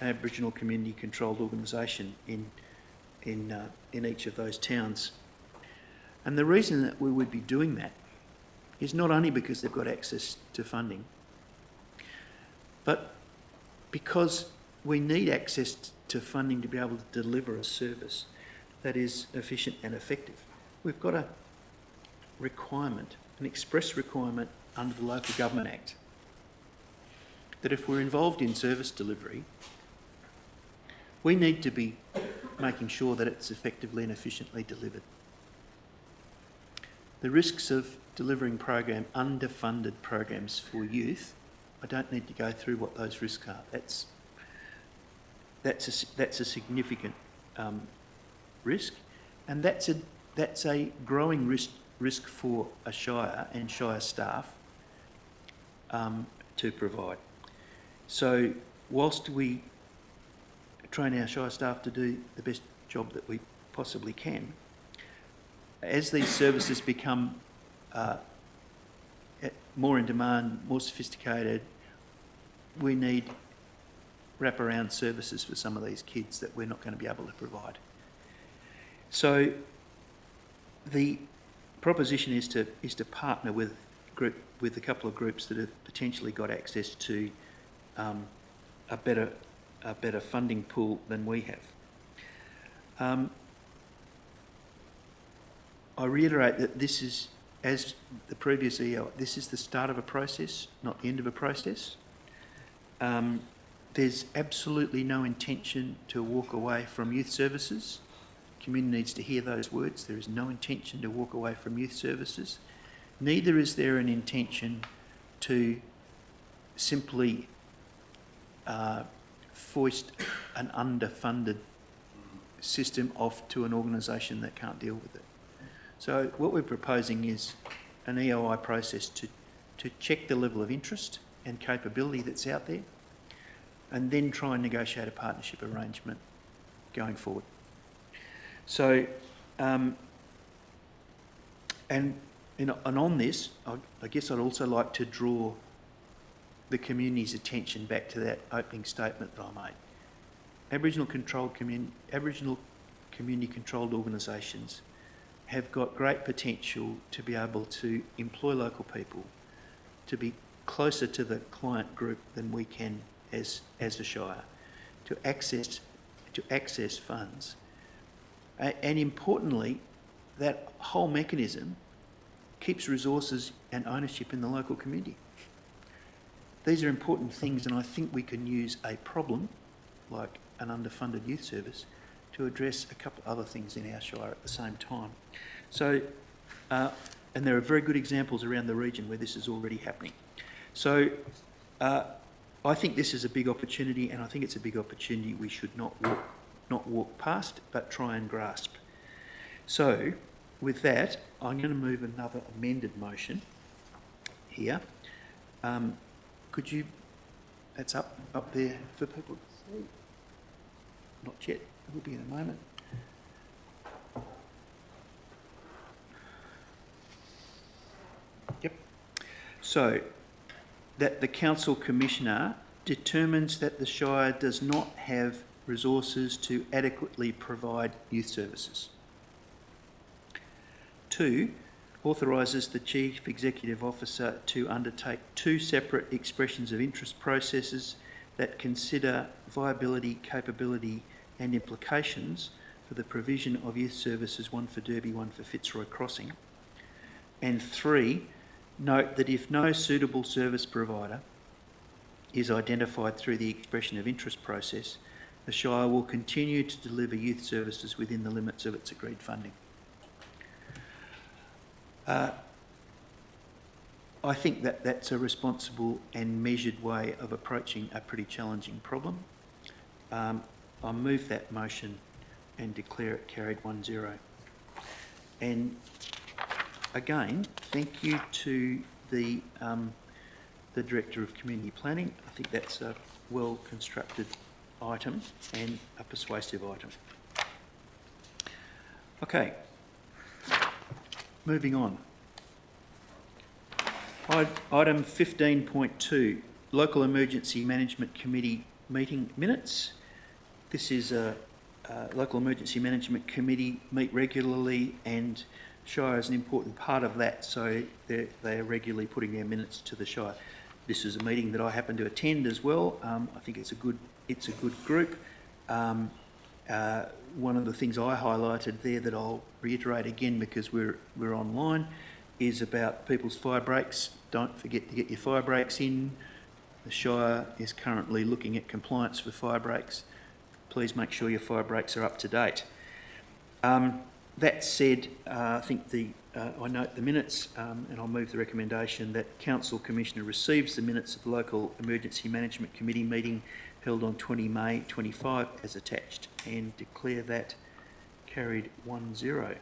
an Aboriginal community controlled organisation in each of those towns. And the reason that we would be doing that is not only because they've got access to funding, but because we need access to funding to be able to deliver a service that is efficient and effective. We've got a requirement, an express requirement under the Local Government Act, that if we're involved in service delivery, we need to be making sure that it's effectively and efficiently delivered. The risks of delivering underfunded programs for youth, I don't need to go through what those risks are. That's a significant risk, and that's a growing risk for a Shire and Shire staff to provide. So whilst we train our Shire staff to do the best job that we possibly can, as these services become more in demand, more sophisticated, we need wraparound services for some of these kids that we're not going to be able to provide. So the proposition is to partner with a couple of groups that have potentially got access to a better funding pool than we have. I reiterate that this is, as the previous EO, this is the start of a process, not the end of a process. There's absolutely no intention to walk away from youth services. The community needs to hear those words. There is no intention to walk away from youth services. Neither is there an intention to simply foist an underfunded system off to an organisation that can't deal with it. So what we're proposing is an EOI process to check the level of interest and capability that's out there, and then try and negotiate a partnership arrangement going forward. So, and on this, I guess I'd also like to draw the community's attention back to that opening statement that I made. Aboriginal community controlled organisations have got great potential to be able to employ local people, to be closer to the client group than we can as a Shire, to access funds. And importantly, that whole mechanism keeps resources and ownership in the local community. These are important things, and I think we can use a problem like an underfunded youth service to address a couple of other things in our Shire at the same time. So, and there are very good examples around the region where this is already happening. So, I think this is a big opportunity, and I think it's a big opportunity we should not walk past, but try and grasp. So, with that, I'm going to move another amended motion here. Could you, that's up there for people to see? Not yet, it will be in a moment. Yep. So, that the Council Commissioner determines that the Shire does not have resources to adequately provide youth services. 2, authorises the Chief Executive Officer to undertake 2 separate expressions of interest processes that consider viability, capability and implications for the provision of youth services, one for Derby, one for Fitzroy Crossing. And 3, note that if no suitable service provider is identified through the expression of interest process, the Shire will continue to deliver youth services within the limits of its agreed funding. I think that that's a responsible and measured way of approaching a pretty challenging problem. I'll move that motion and declare it carried 1-0. And again, thank you to the Director of Community Planning. I think that's a well-constructed item and a persuasive item. Okay, moving on. Item 15.2, Local Emergency Management Committee meeting minutes. This is a Local Emergency Management Committee meet regularly, and Shire is an important part of that, so they are regularly putting their minutes to the Shire. This is a meeting that I happen to attend as well. I think it's a good group. One of the things I highlighted there that I'll reiterate again because we're online is about people's fire breaks. Don't forget to get your fire breaks in. The Shire is currently looking at compliance for fire breaks. Please make sure your fire breaks are up to date. That said, I think I note the minutes and I'll move the recommendation that Council Commissioner receives the minutes of the Local Emergency Management Committee meeting held on 20 May 25 as attached and declare that carried 1-0.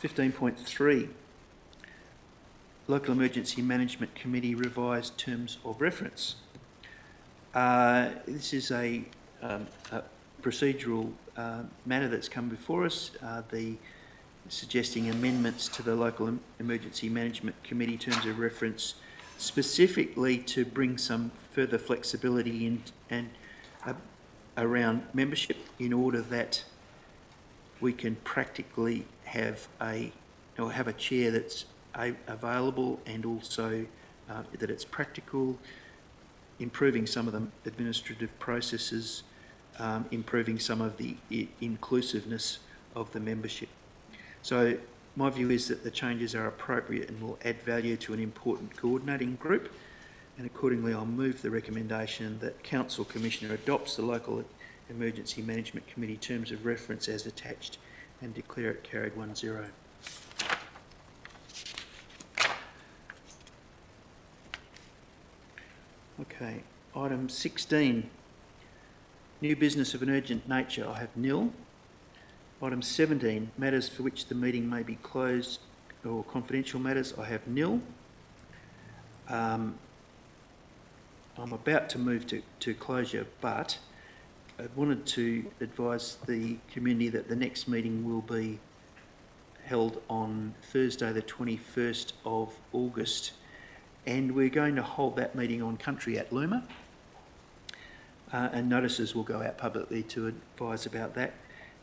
(15.3) Local Emergency Management Committee revised terms of reference. This is a procedural matter that's come before us. Suggesting amendments to the Local Emergency Management Committee terms of reference, specifically to bring some further flexibility in and around membership, in order that we can practically have a chair that's available, and also that it's practical, improving some of the administrative processes, improving some of the inclusiveness of the membership. So my view is that the changes are appropriate and will add value to an important coordinating group, and accordingly I'll move the recommendation that Council Commissioner adopts the Local Emergency Management Committee terms of reference as attached and declare it carried 1-0. Okay, item 16, new business of an urgent nature, I have nil. Item 17, matters for which the meeting may be closed or confidential matters, I have nil. I'm about to move to closure, but I wanted to advise the community that the next meeting will be held on Thursday the 21st of August, and we're going to hold that meeting on country at Luma, and notices will go out publicly to advise about that.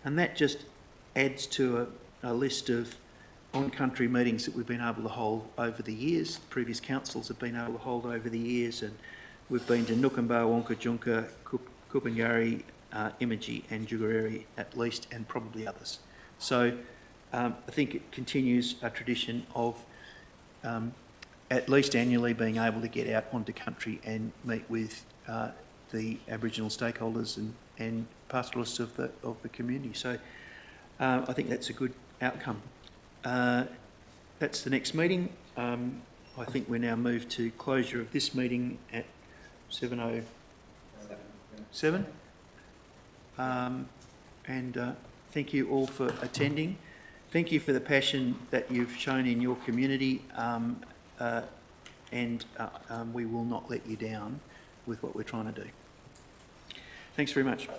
And that just adds to a list of on-country meetings that we've been able to hold over the years. Previous councils have been able to hold over the years, and we've been to Nookamba, Wonkajunka, Kupangari, Imagi and Jugareri at least, and probably others. So I think it continues a tradition of at least annually being able to get out onto country and meet with the Aboriginal stakeholders and pastoralists of the community. So I think that's a good outcome. That's the next meeting. I think we're now moved to closure of this meeting at 7:07. Thank you all for attending. Thank you for the passion that you've shown in your community, and we will not let you down with what we're trying to do. Thanks very much.